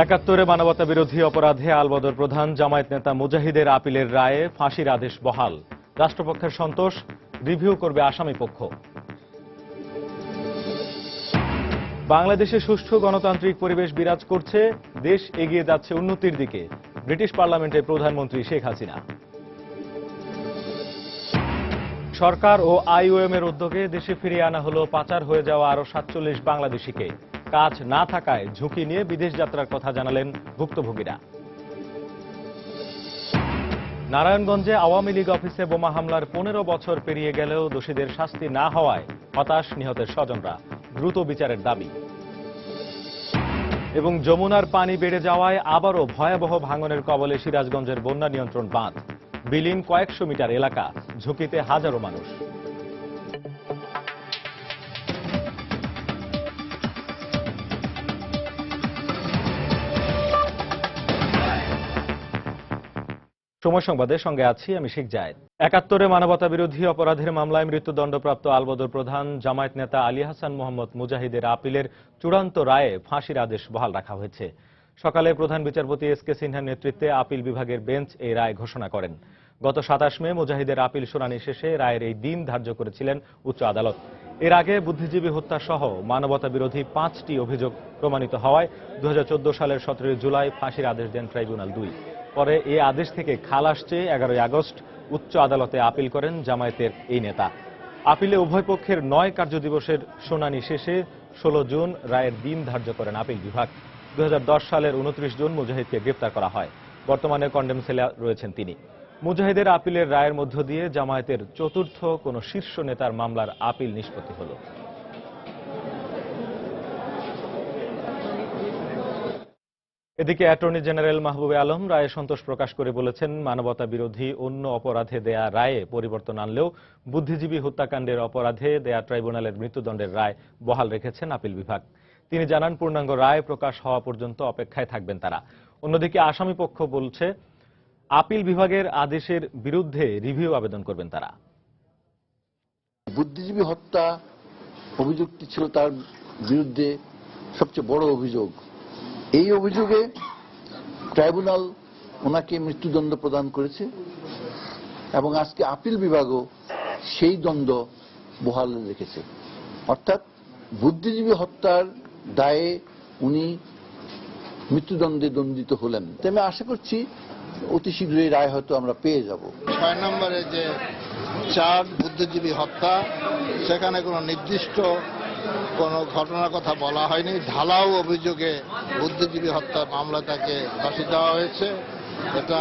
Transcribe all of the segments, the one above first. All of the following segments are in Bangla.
একাত্তরে মানবতা বিরোধী অপরাধে আলবদর প্রধান জামায়াত নেতা মুজাহিদের আপিলের রায়ে ফাঁসির আদেশ বহাল। রাষ্ট্রপক্ষের সন্তোষ, রিভিউ করবে আসামি পক্ষ। বাংলাদেশে সুষ্ঠু গণতান্ত্রিক পরিবেশ বিরাজ করছে, দেশ এগিয়ে যাচ্ছে উন্নতির দিকে, ব্রিটিশ পার্লামেন্টে প্রধানমন্ত্রী শেখ হাসিনা। সরকার ও আইওএম এর উদ্যোগে দেশে ফিরিয়ে আনা হলো পাচার হয়ে যাওয়া আরো ৪৭ বাংলাদেশিকে। কাজ না থাকায় ঝুঁকি নিয়ে বিদেশ যাত্রার কথা জানালেন ভুক্তভোগীরা। নারায়ণগঞ্জে আওয়ামী লীগ অফিসে বোমা হামলার ১৫ বছর পেরিয়ে গেলেও দোষীদের শাস্তি না হওয়ায় হতাশ নিহতের স্বজনরা, দ্রুত বিচারের দাবি। এবং যমুনার পানি বেড়ে যাওয়ায় আবারও ভয়াবহ ভাঙনের কবলে সিরাজগঞ্জের বন্যা নিয়ন্ত্রণ বাঁধ। বিলীন কয়েকশো মিটার এলাকা, ঝুঁকিতে হাজারো মানুষ। সময় সংবাদের সঙ্গে আছি আমি শেখ জায়েদ। একাত্তরে মানবতা বিরোধী অপরাধের মামলায় মৃত্যুদণ্ডপ্রাপ্ত আলবদর প্রধান জামায়াত নেতা আলী হাসান মোহাম্মদ মুজাহিদের আপিলের চূড়ান্ত রায়ে ফাঁসির আদেশ বহাল রাখা হয়েছে। সকালে প্রধান বিচারপতি এস কে সিনহার নেতৃত্বে আপিল বিভাগের বেঞ্চ এই রায় ঘোষণা করেন। গত ২৭ মে মুজাহিদের আপিল শুনানি শেষে রায়ের এই দিন ধার্য করেছিলেন উচ্চ আদালত। এর আগে বুদ্ধিজীবী হত্যা সহ মানবতা বিরোধী ৫টি অভিযোগ প্রমাণিত হওয়ায় ২০১৪ সালের ১৭ জুলাই ফাঁসির আদেশ দেন ট্রাইব্যুনাল ২। পরে এই আদেশ থেকে খালাস চেয়ে ১১ আগস্ট উচ্চ আদালতে আপিল করেন জামায়াতের এই নেতা। আপিলে উভয় পক্ষের ৯ কার্যদিবসের শুনানি শেষে ১৬ জুন রায়ের দিন ধার্য করেন আপিল বিভাগ। ২০১০ সালের ২৯ জুন মুজাহিদকে গ্রেপ্তার করা হয়। বর্তমানে কন্ডেম সেলে রয়েছেন তিনি। মুজাহিদের আপিলের রায়ের মধ্য দিয়ে জামায়াতের চতুর্থ কোন শীর্ষ নেতার মামলার আপিল নিষ্পত্তি হল। এদিকে অ্যাটর্নি জেনারেল মাহবুবে আলম রায়ে সন্তোষ প্রকাশ করে বলেছেন, মানবতা বিরোধী অন্য অপরাধে দেয়া রায়ে পরিবর্তন আনলেও বুদ্ধিজীবী হত্যাকাণ্ডের অপরাধে দেয়া ট্রাইব্যুনালের মৃত্যুদণ্ডের রায় বহাল রেখেছেন আপিল বিভাগ। তিনি জানান, পূর্ণাঙ্গ রায় প্রকাশ হওয়া পর্যন্ত অপেক্ষায় থাকবেন তারা। অন্যদিকে আসামি পক্ষ বলছে, আপিল বিভাগের আদেশের বিরুদ্ধে রিভিউ আবেদন করবেন তারা। বুদ্ধিজীবী হত্যা অভিযোগটি ছিল তার বিরুদ্ধে সবচেয়ে বড় অভিযোগ। এই অভিযোগে ট্রাইব্যুনাল ওনাকে মৃত্যুদণ্ড প্রদান করেছে এবং আজকে আপিল বিভাগও সেই দণ্ড বহাল রেখেছে। অর্থাৎ বুদ্ধিজীবী হত্যার দায়ে উনি মৃত্যুদণ্ডে দণ্ডিত হলেন। আমি আশা করছি অতি শীঘ্রই রায় হয়তো আমরা পেয়ে যাব। ৬ নম্বরে যে ৪ বুদ্ধিজীবী হত্যা, সেখানে কোনো নির্দিষ্ট কোনো ঘটনার কথা বলা হয়নি। ঢালাও অভিযোগে বুদ্ধিজীবী হত্যা মামলা তাকে ফাঁসি দেওয়া হয়েছে। এটা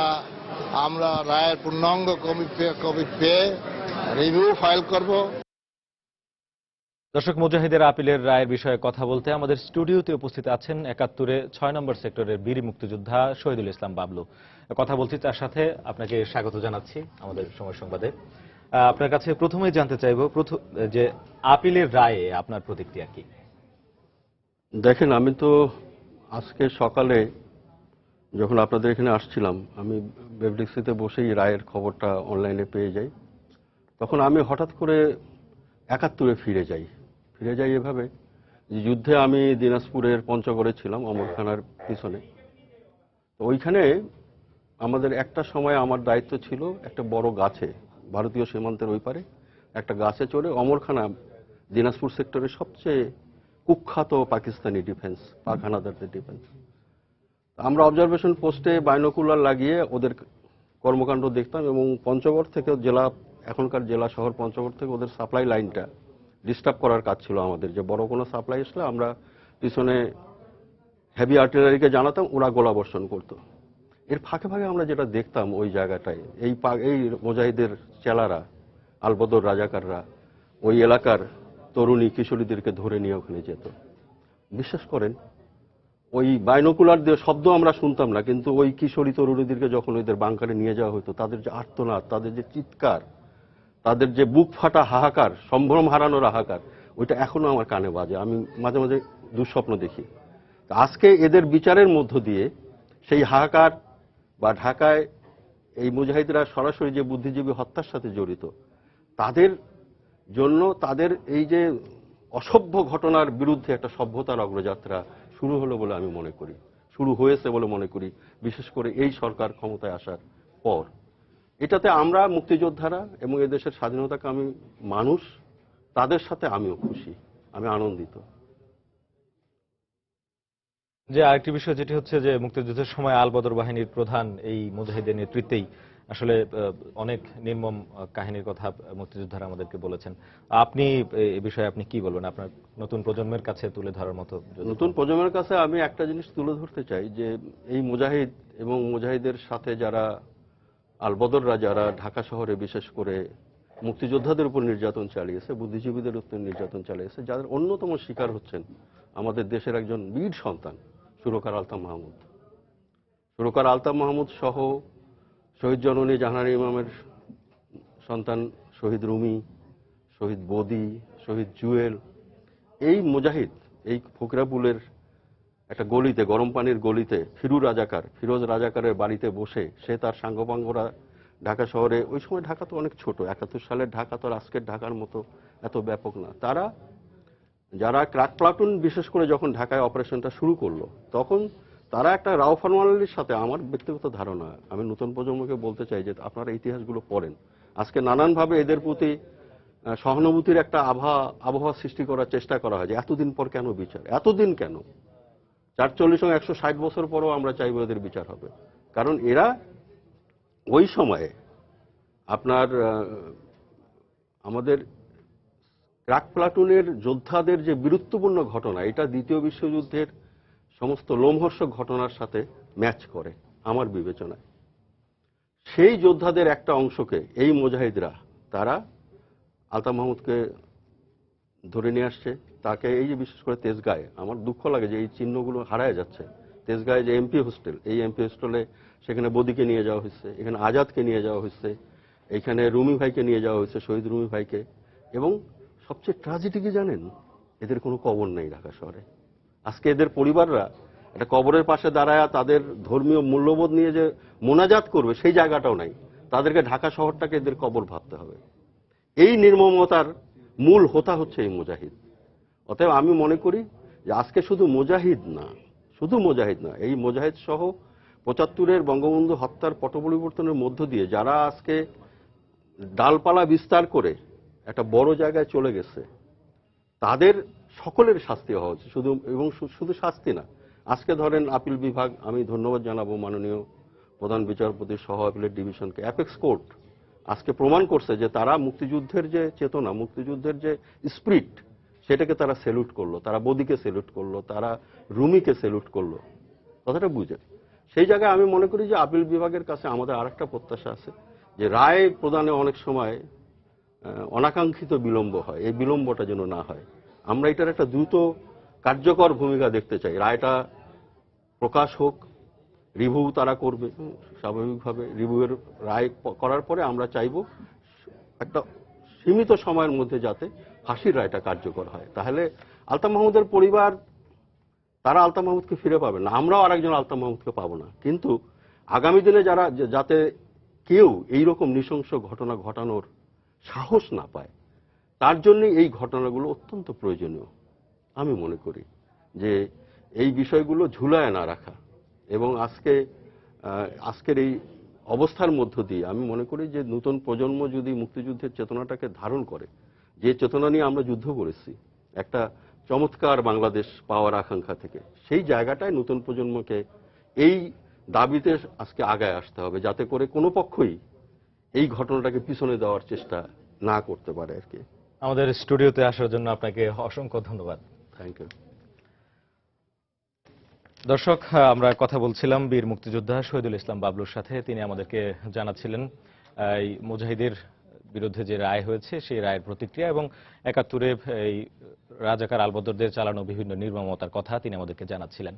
আমরা রায়ের পূর্ণাঙ্গ কপি পেয়ে রিভিউ ফাইল করব। দর্শক, মুজাহিদের আপিলের রায়ের বিষয়ে কথা বলতে আমাদের স্টুডিওতে উপস্থিত আছেন ৭১-এ ৬ নম্বর সেক্টরের বীর মুক্তিযোদ্ধা শহীদুল ইসলাম বাবলু। কথা বলছি তার সাথে। আপনাকে স্বাগত জানাচ্ছি আমাদের সময় সংবাদে। আপনার কাছে প্রথমেই জানতে চাইব যে আপিলের রায়ে আপনার প্রতিক্রিয়া কি? দেখেন, আমি তো আজকে সকালে যখন আপনাদের এখানে আসছিলাম, আমি বেবডিক্সিতে বসেই রায়ের খবরটা অনলাইনে পেয়ে যাই। তখন আমি হঠাৎ করে ৭১-এ ফিরে যাই এভাবে যে যুদ্ধে আমি দিনাজপুরের পঞ্চগড়ে ছিলাম, অমরখানার পিছনে। তো ওইখানে আমাদের একটা সময় আমার দায়িত্ব ছিল একটা বড় গাছে, ভারতীয় সীমান্তের ওই পারে একটা গাছে চড়ে অমরখানা দিনাজপুর সেক্টরের সবচেয়ে কুখ্যাত পাকিস্তানি ডিফেন্স, পাক হানাদারদের ডিফেন্স। আমরা অবজারভেশন পোস্টে বাইনোকুলার লাগিয়ে ওদের কর্মকাণ্ড দেখতাম এবং পঞ্চগড় থেকে জেলা, এখনকার জেলা শহর পঞ্চগড় থেকে ওদের সাপ্লাই লাইনটা ডিস্টার্ব করার কাজ ছিল আমাদের। যে বড় কোনো সাপ্লাই আসলে আমরা পিছনে হেভি আর্টিলারিকে জানাতাম, ওরা গোলাবর্ষণ করতো। এর ফাঁকে ফাঁকে আমরা যেটা দেখতাম ওই জায়গাটায়, এই মুজাহিদের চেলারা, আলবদর রাজাকাররা ওই এলাকার তরুণী কিশোরীদেরকে ধরে নিয়ে ওখানে যেত। বিশ্বাস করেন, ওই বাইনোকুলার দিয়ে শব্দ আমরা শুনতাম না, কিন্তু ওই কিশোরী তরুণীদেরকে যখন ওদের বাংকারে নিয়ে যাওয়া হতো, তাদের যে আর্তনাদ, তাদের যে চিৎকার, তাদের যে বুক ফাটা হাহাকার, সম্ভ্রম হারানোর হাহাকার, ওইটা এখনো আমার কানে বাজে। আমি মাঝে মাঝে দুঃস্বপ্ন দেখি। আজকে এদের বিচারের মধ্য দিয়ে সেই হাহাকার বা ঢাকায় এই মুজাহিদরা সরাসরি যে বুদ্ধিজীবী হত্যার সাথে জড়িত, তাদের জন্য তাদের এই যে অসভ্য ঘটনার বিরুদ্ধে একটা সভ্যতার অগ্রযাত্রা শুরু হলো বলে আমি মনে করি। শুরু হয়েছে বলে মনে করি, বিশেষ করে এই সরকার ক্ষমতায় আসার পর। এটাতে আমরা মুক্তিযোদ্ধারা এবং এদেশের স্বাধীনতাকামী মানুষ, তাদের সাথে আমিও খুশি, আমি আনন্দিত। যে আরেকটি বিষয় যেটি হচ্ছে যে মুক্তিযুদ্ধের সময় আলবদর বাহিনীর প্রধান এই মুজাহিদের নেতৃত্বেই আসলে অনেক নির্মম কাহিনীর কথা মুক্তিযোদ্ধারা আমাদেরকে বলেছেন। আপনি এই বিষয়ে আপনি কি বলবেন, আপনার নতুন প্রজন্মের কাছে তুলে ধরার মতো? নতুন প্রজন্মের কাছে আমি একটা জিনিস তুলে ধরতে চাই যে এই মুজাহিদ এবং মুজাহিদের সাথে যারা আলবদররা যারা ঢাকা শহরে বিশেষ করে মুক্তিযোদ্ধাদের উপর নির্যাতন চালিয়েছে, বুদ্ধিজীবীদের উপর নির্যাতন চালিয়েছে, যাদের অন্যতম শিকার হচ্ছেন আমাদের দেশের একজন বীর সন্তান সুরকার আলতাফ মাহমুদ। সুরকার আলতাফ মাহমুদ সহ শহীদ জননী জাহানারা ইমামের সন্তান শহীদ রুমি, শহীদ বদি, শহীদ জুয়েল, এই মুজাহিদ এই ফকরাপুলের একটা গলিতে, গরম পানির গলিতে ফিরোজ রাজাকারের বাড়িতে বসে সে তার সাঙ্গপাঙ্গরা ঢাকা শহরে, ওই সময় ঢাকা তো অনেক ছোট, 71 সালের ঢাকা তো আজকের ঢাকার মতো এত ব্যাপক না, তারা যারা ক্রাক প্লাটুন বিশেষ করে যখন ঢাকায় অপারেশনটা শুরু করলো তখন তারা একটা রাও ফরমালির সাথে, আমার ব্যক্তিগত ধারণা, আমি নতুন প্রজন্মকে বলতে চাই যে আপনারা ইতিহাসগুলো পড়েন, আজকে নানানভাবে এদের প্রতি সহানুভূতির একটা আবহাওয়া সৃষ্টি করার চেষ্টা করা হয় যে এতদিন পর কেন বিচার, এতদিন কেন, ৪৪ এবং ১৬০ বছর পরও আমরা চাইবো এদের বিচার হবে। কারণ এরা ওই সময়ে আপনার আমাদের ক্রাক প্লাটুনের যোদ্ধাদের যে বীরত্বপূর্ণ ঘটনা, এটা দ্বিতীয় বিশ্বযুদ্ধের সমস্ত লোমহর্ষক ঘটনার সাথে ম্যাচ করে আমার বিবেচনায়। সেই যোদ্ধাদের একটা অংশকে এই মুজাহিদরা তারা আলতাফ মাহমুদকে ধরে নিয়ে আসছে, তাকে এই যে বিশেষ করে তেজগাঁয়ে, আমার দুঃখ লাগে যে এই চিহ্নগুলো হারায় যাচ্ছে। তেজগাঁয়ে যে এমপি হোস্টেল, এই এমপি হোস্টেলে সেখানে বদিকে নিয়ে যাওয়া হয়েছে, এখানে আজাদকে নিয়ে যাওয়া হয়েছে, এখানে রুমি ভাইকে নিয়ে যাওয়া হয়েছে, শহীদ রুমি ভাইকে। এবং সবচেয়ে ট্র্যাজেডি কি জানেন, এদের কোনো কবর নেই ঢাকা শহরে। আজকে এদের পরিবাররা একটা কবরের পাশে দাঁড়ায় তাদের ধর্মীয় মূল্যবোধ নিয়ে যে মোনাজাত করবে সেই জায়গাটাও নাই, তাদেরকে ঢাকা শহরটাকে এদের কবর ভাবতে হবে। এই নির্মমতার মূল হোতা হচ্ছে এই মুজাহিদ। অতএব আমি মনে করি যে আজকে শুধু মুজাহিদ না, এই মুজাহিদ সহ ৭৫-এর বঙ্গবন্ধু হত্যার পট পরিবর্তনের মধ্য দিয়ে যারা আজকে ডালপালা বিস্তার করে একটা বড় জায়গায় চলে গেছে, তাদের সকলের শাস্তি হওয়া উচিত। শুধু শাস্তি না, আজকে ধরেন আপিল বিভাগ, আমি ধন্যবাদ জানাবো মাননীয় প্রধান বিচারপতি সহ আপিলের ডিভিশনকে, অ্যাপেক্স কোর্ট আজকে প্রমাণ করছে যে তারা মুক্তিযুদ্ধের যে চেতনা, মুক্তিযুদ্ধের যে স্পিরিট, সেটাকে তারা স্যালুট করলো, তারা বদিকে স্যালুট করলো, তারা রুমিকে স্যালুট করলো। কথাটা বুঝে সেই জায়গায় আমি মনে করি যে আপিল বিভাগের কাছে আমাদের আরেকটা প্রত্যাশা আছে যে রায় প্রদানে অনেক সময় অনাকাঙ্ক্ষিত বিলম্ব হয়, এই বিলম্বটা যেন না হয়। আমরা এটার একটা দ্রুত কার্যকর ভূমিকা দেখতে চাই। রায়টা প্রকাশ হোক, রিভিউ তারা করবে স্বাভাবিকভাবে, রিভিউয়ের রায় করার পরে আমরা চাইব একটা সীমিত সময়ের মধ্যে যাতে ফাঁসির রায়টা কার্যকর হয়। তাহলে আলতাফ মাহমুদের পরিবার তারা আলতাফ মাহমুদকে ফিরে পাবে না, আমরাও আরেকজন আলতাফ মাহমুদকে পাবো না। কিন্তু আগামী দিনে যারা যাতে কেউ এইরকম নৃশংস ঘটনা ঘটানোর সাহস না পায়, তার জন্য এই ঘটনাগুলো অত্যন্ত প্রয়োজনীয়। আমি মনে করি যে এই বিষয়গুলো ঝুলায় না রাখা, এবং আজকের এই অবস্থার মধ্য দিয়ে আমি মনে করি যে নতুন প্রজন্ম যদি মুক্তিযুদ্ধের চেতনাটাকে ধারণ করে, যে চেতনা নিয়ে আমরা যুদ্ধ করেছি একটা চমৎকার বাংলাদেশ পাওয়ার আকাঙ্ক্ষা থেকে, সেই জায়গাটায় নতুন প্রজন্মকে এই দাবিতে আজকে আগায় আসতে হবে, যাতে করে কোনো পক্ষই এই ঘটনাটাকে পিছনে দেওয়ার চেষ্টা না করতে পারে আর কি। আমাদের স্টুডিওতে আসার জন্য আপনাকে অসংখ্য ধন্যবাদ। Thank you. দর্শক, আমরা কথা বলছিলাম বীর মুক্তিযোদ্ধা শহীদুল ইসলাম বাবলুর সাথে। তিনি আমাদেরকে জানাচ্ছিলেন এই মুজাহিদের বিরুদ্ধে যে রায় হয়েছে সেই রায়ের প্রতিক্রিয়া এবং ৭১-এ এই রাজাকার আলবদরদের চালানো বিভিন্ন নির্মমতার কথা তিনি আমাদেরকে জানাচ্ছিলেন।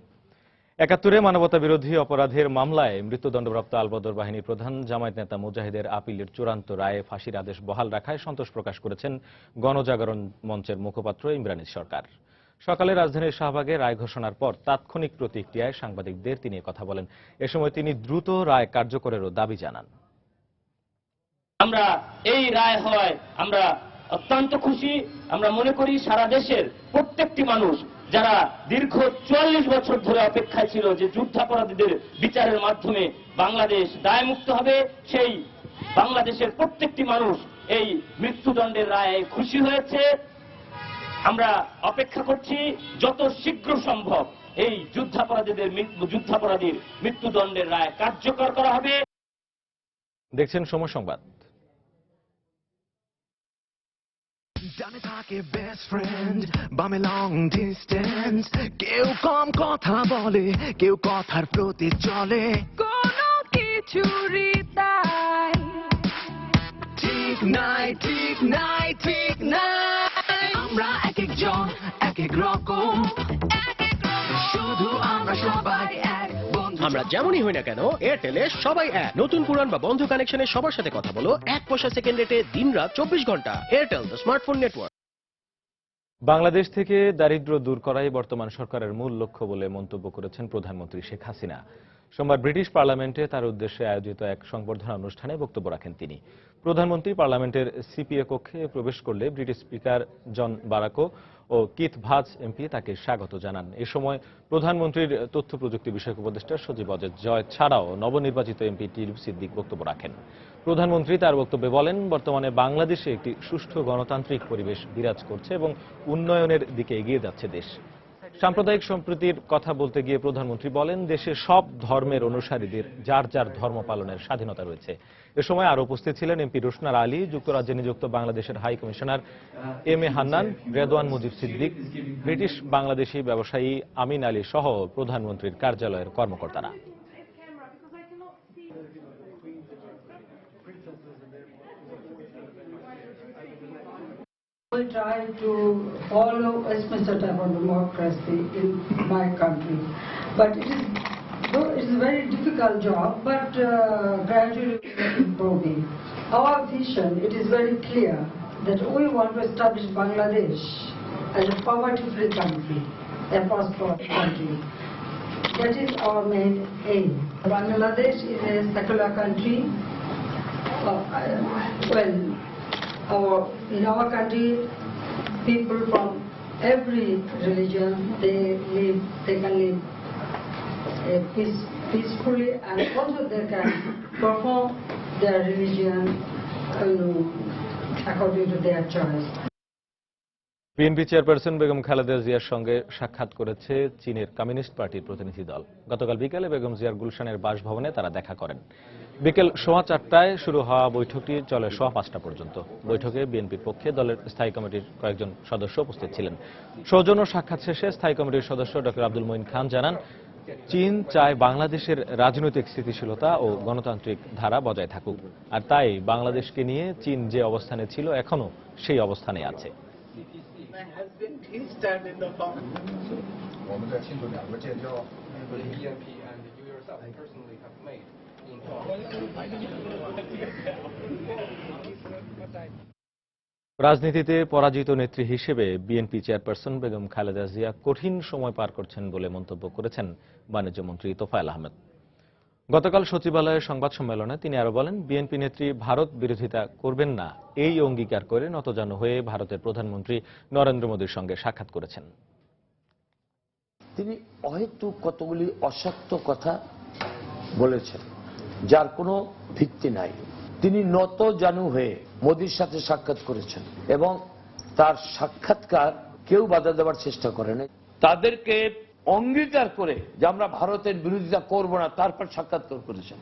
৭১-এ মানবতা বিরোধী অপরাধের মামলায় মৃত্যুদণ্ডপ্রাপ্ত আলবদর বাহিনীর প্রধান জামায়াত নেতা মুজাহিদের আপিলের চূড়ান্ত রায়ে ফাঁসির আদেশ বহাল রাখায় সন্তোষ প্রকাশ করেছেন গণজাগরণ মঞ্চের মুখপাত্র ইমরান সরকার। সকালে রাজধানীর শাহবাগে রায় ঘোষণার পর তাৎক্ষণিক প্রতিক্রিয়ায় সাংবাদিকদের তিনি কথা বলেন। এ সময় তিনি দ্রুত রায় কার্যকরেরও দাবি জানান। আমরা এই রায় হওয়ায় আমরা অত্যন্ত খুশি। আমরা মনে করি সারা দেশের প্রত্যেকটি মানুষ যারা দীর্ঘ 44 বছর ধরে অপেক্ষায় ছিল যে যুদ্ধাপরাধীদের বিচারের মাধ্যমে বাংলাদেশ দায়মুক্ত হবে, সেই বাংলাদেশের প্রত্যেকটি মানুষ এই মৃত্যুদণ্ডের রায়ে খুশি হয়েছে। আমরা অপেক্ষা করছি যত শীঘ্র সম্ভব এই যুদ্ধাপরাধীর মৃত্যুদণ্ডের রায় কার্যকর করা হবে। দেখছেন সময় সংবাদ। জানে থাকে বেস্ট ফ্রেন্ড বামে লং ডিস্টেন্স, কেউ কম কথা বলে, কেউ কথার প্রতি চলে, কোনো কিছুরই তাই ঠিক নাই ঠিক নাই ঠিক নাই। আমরা এক একজন এক এক রকম, শুধু আমরা সবাই এক বন্ধু। আমরা যেমনই হই না কেন এয়ারটেলে সবাই এক। নতুন পুরান বা বন্ধ কানেকশনে সবার সাথে কথা বলো 1 পয়সা সেকেন্ড রেটে দিনরাত 24 ঘন্টা। Airtel the smartphone network. Bangladesh থেকে দারিদ্র্য দূর করাই বর্তমান সরকারের মূল লক্ষ্য বলে মন্তব্য করেছেন প্রধানমন্ত্রী শেখ হাসিনা। সোমবার ব্রিটিশ পার্লামেন্টে তার উদ্দেশ্যে আয়োজিত এক সংবর্ধনা অনুষ্ঠানে বক্তব্য রাখেন তিনি। প্রধানমন্ত্রী পার্লামেন্টের সিপিএ কক্ষে প্রবেশ করলে ব্রিটিশ স্পিকার জন বারাকো ও কিথ ভাজ এমপি তাকে স্বাগত জানান। এ সময় প্রধানমন্ত্রীর তথ্য প্রযুক্তি বিষয়ক উপদেষ্টা সজীব অজয় জয় ছাড়াও নবনির্বাচিত এমপি টিউলিপ সিদ্দিক বক্তব্য রাখেন। প্রধানমন্ত্রী তার বক্তব্যে বলেন, বর্তমানে বাংলাদেশে একটি সুষ্ঠু গণতান্ত্রিক পরিবেশ বিরাজ করছে এবং উন্নয়নের দিকে এগিয়ে যাচ্ছে দেশ। সাম্প্রদায়িক সম্প্রীতির কথা বলতে গিয়ে প্রধানমন্ত্রী বলেন, দেশে সব ধর্মের অনুসারীদের যার যার ধর্ম পালনের স্বাধীনতা রয়েছে। এ সময় আরো উপস্থিত ছিলেন এমপি রোশনার আলী, যুক্তরাজ্যে নিযুক্ত বাংলাদেশের high commissioner M A Hannan, Redwan Mujib Siddique, British Bangladeshi ব্যবসায়ী আমিন আলী সহ প্রধানমন্ত্রীর কার্যালয়ের কর্মকর্তারা। We try to follow Westminster type of democracy in my country, but though it's a very difficult job, but gradually improving. Our vision, it is very clear that we want to establish Bangladesh as a poverty-free country, a prosperous country. That is our main aim. Bangladesh is a secular country. In our country, people from every religion, they can live peacefully, and also they can perform their religion according to their choice. BNP chairperson Begum Khaleda জিয়ার সঙ্গে সাক্ষাৎ করেছে চীনের কমিউনিস্ট পার্টির প্রতিনিধি দল। গতকাল বিকেলে বেগম জিয়ার গুলশানের বাসভবনে তারা দেখা করেন। বিকেল 4:15টায় শুরু হওয়া বৈঠকটি চলে 5:30 পর্যন্ত। বৈঠকে বিএনপির পক্ষে দলের স্থায়ী কমিটির কয়েকজন সদস্য উপস্থিত ছিলেন। সৌজন্য সাক্ষাৎ শেষে স্থায়ী কমিটির সদস্য ডক্টর আব্দুল মঈন খান জানান, চীন চায় বাংলাদেশের রাজনৈতিক স্থিতিশীলতা ও গণতান্ত্রিক ধারা বজায় থাকুক, আর তাই বাংলাদেশকে নিয়ে চীন যে অবস্থানে ছিল এখনো সেই অবস্থানে আছে। রাজনীতিতে পরাজিত নেত্রী হিসেবে বিএনপি চেয়ারপারসন বেগম খালেদা জিয়া কঠিন সময় পার করছেন বলে মন্তব্য করেছেন বাণিজ্য মন্ত্রী তোফায়েল আহমেদ। গতকাল সচিবালয়ে সংবাদ সম্মেলনে তিনি আরো বলেন, বিএনপি নেত্রী ভারত বিরোধিতা করবেন না এই অঙ্গীকার করে নতজানু হয়ে ভারতের প্রধানমন্ত্রী নরেন্দ্র মোদীর সঙ্গে সাক্ষাৎ করেছেন। তিনি অহেতুক কতগুলি অসত্য কথা বলেছেন, যার কোনো ভিত্তি নাই। তিনি নতজানু হয়ে মোদির সাথে সাক্ষাৎ করেছেন এবং তার সাক্ষাৎকার কেউ বাধা দেওয়ার চেষ্টা করেনি। তাদেরকে অঙ্গীকার করে যে আমরা ভারতের বিরোধিতা করব না, তারপর সাক্ষাৎকার করেছেন।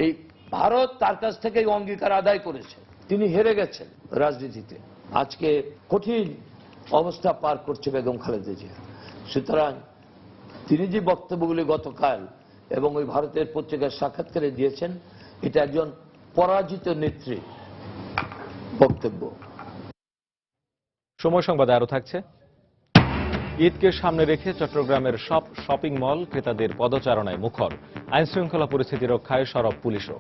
এই ভারত তার কাছ থেকে এই অঙ্গীকার আদায় করেছে। তিনি হেরে গেছেন রাজনীতিতে। আজকে কঠিন অবস্থা পার করছে বেগম খালেদা জিয়া। সুতরাং তিনি যে বক্তব্যগুলি গতকাল এবং ওই ভারতের পত্রিকার সাক্ষাৎকারে দিয়েছেন, এটা একজন পরাজিত নেত্রী বক্তব্য। সময় সংবাদে আরো থাকছে, ঈদকে সামনে রেখে চট্টগ্রামের সব শপিং মল ক্রেতাদের পদচারণায় মুখর। আইন শৃঙ্খলা পরিস্থিতি রক্ষায় সরব পুলিশও।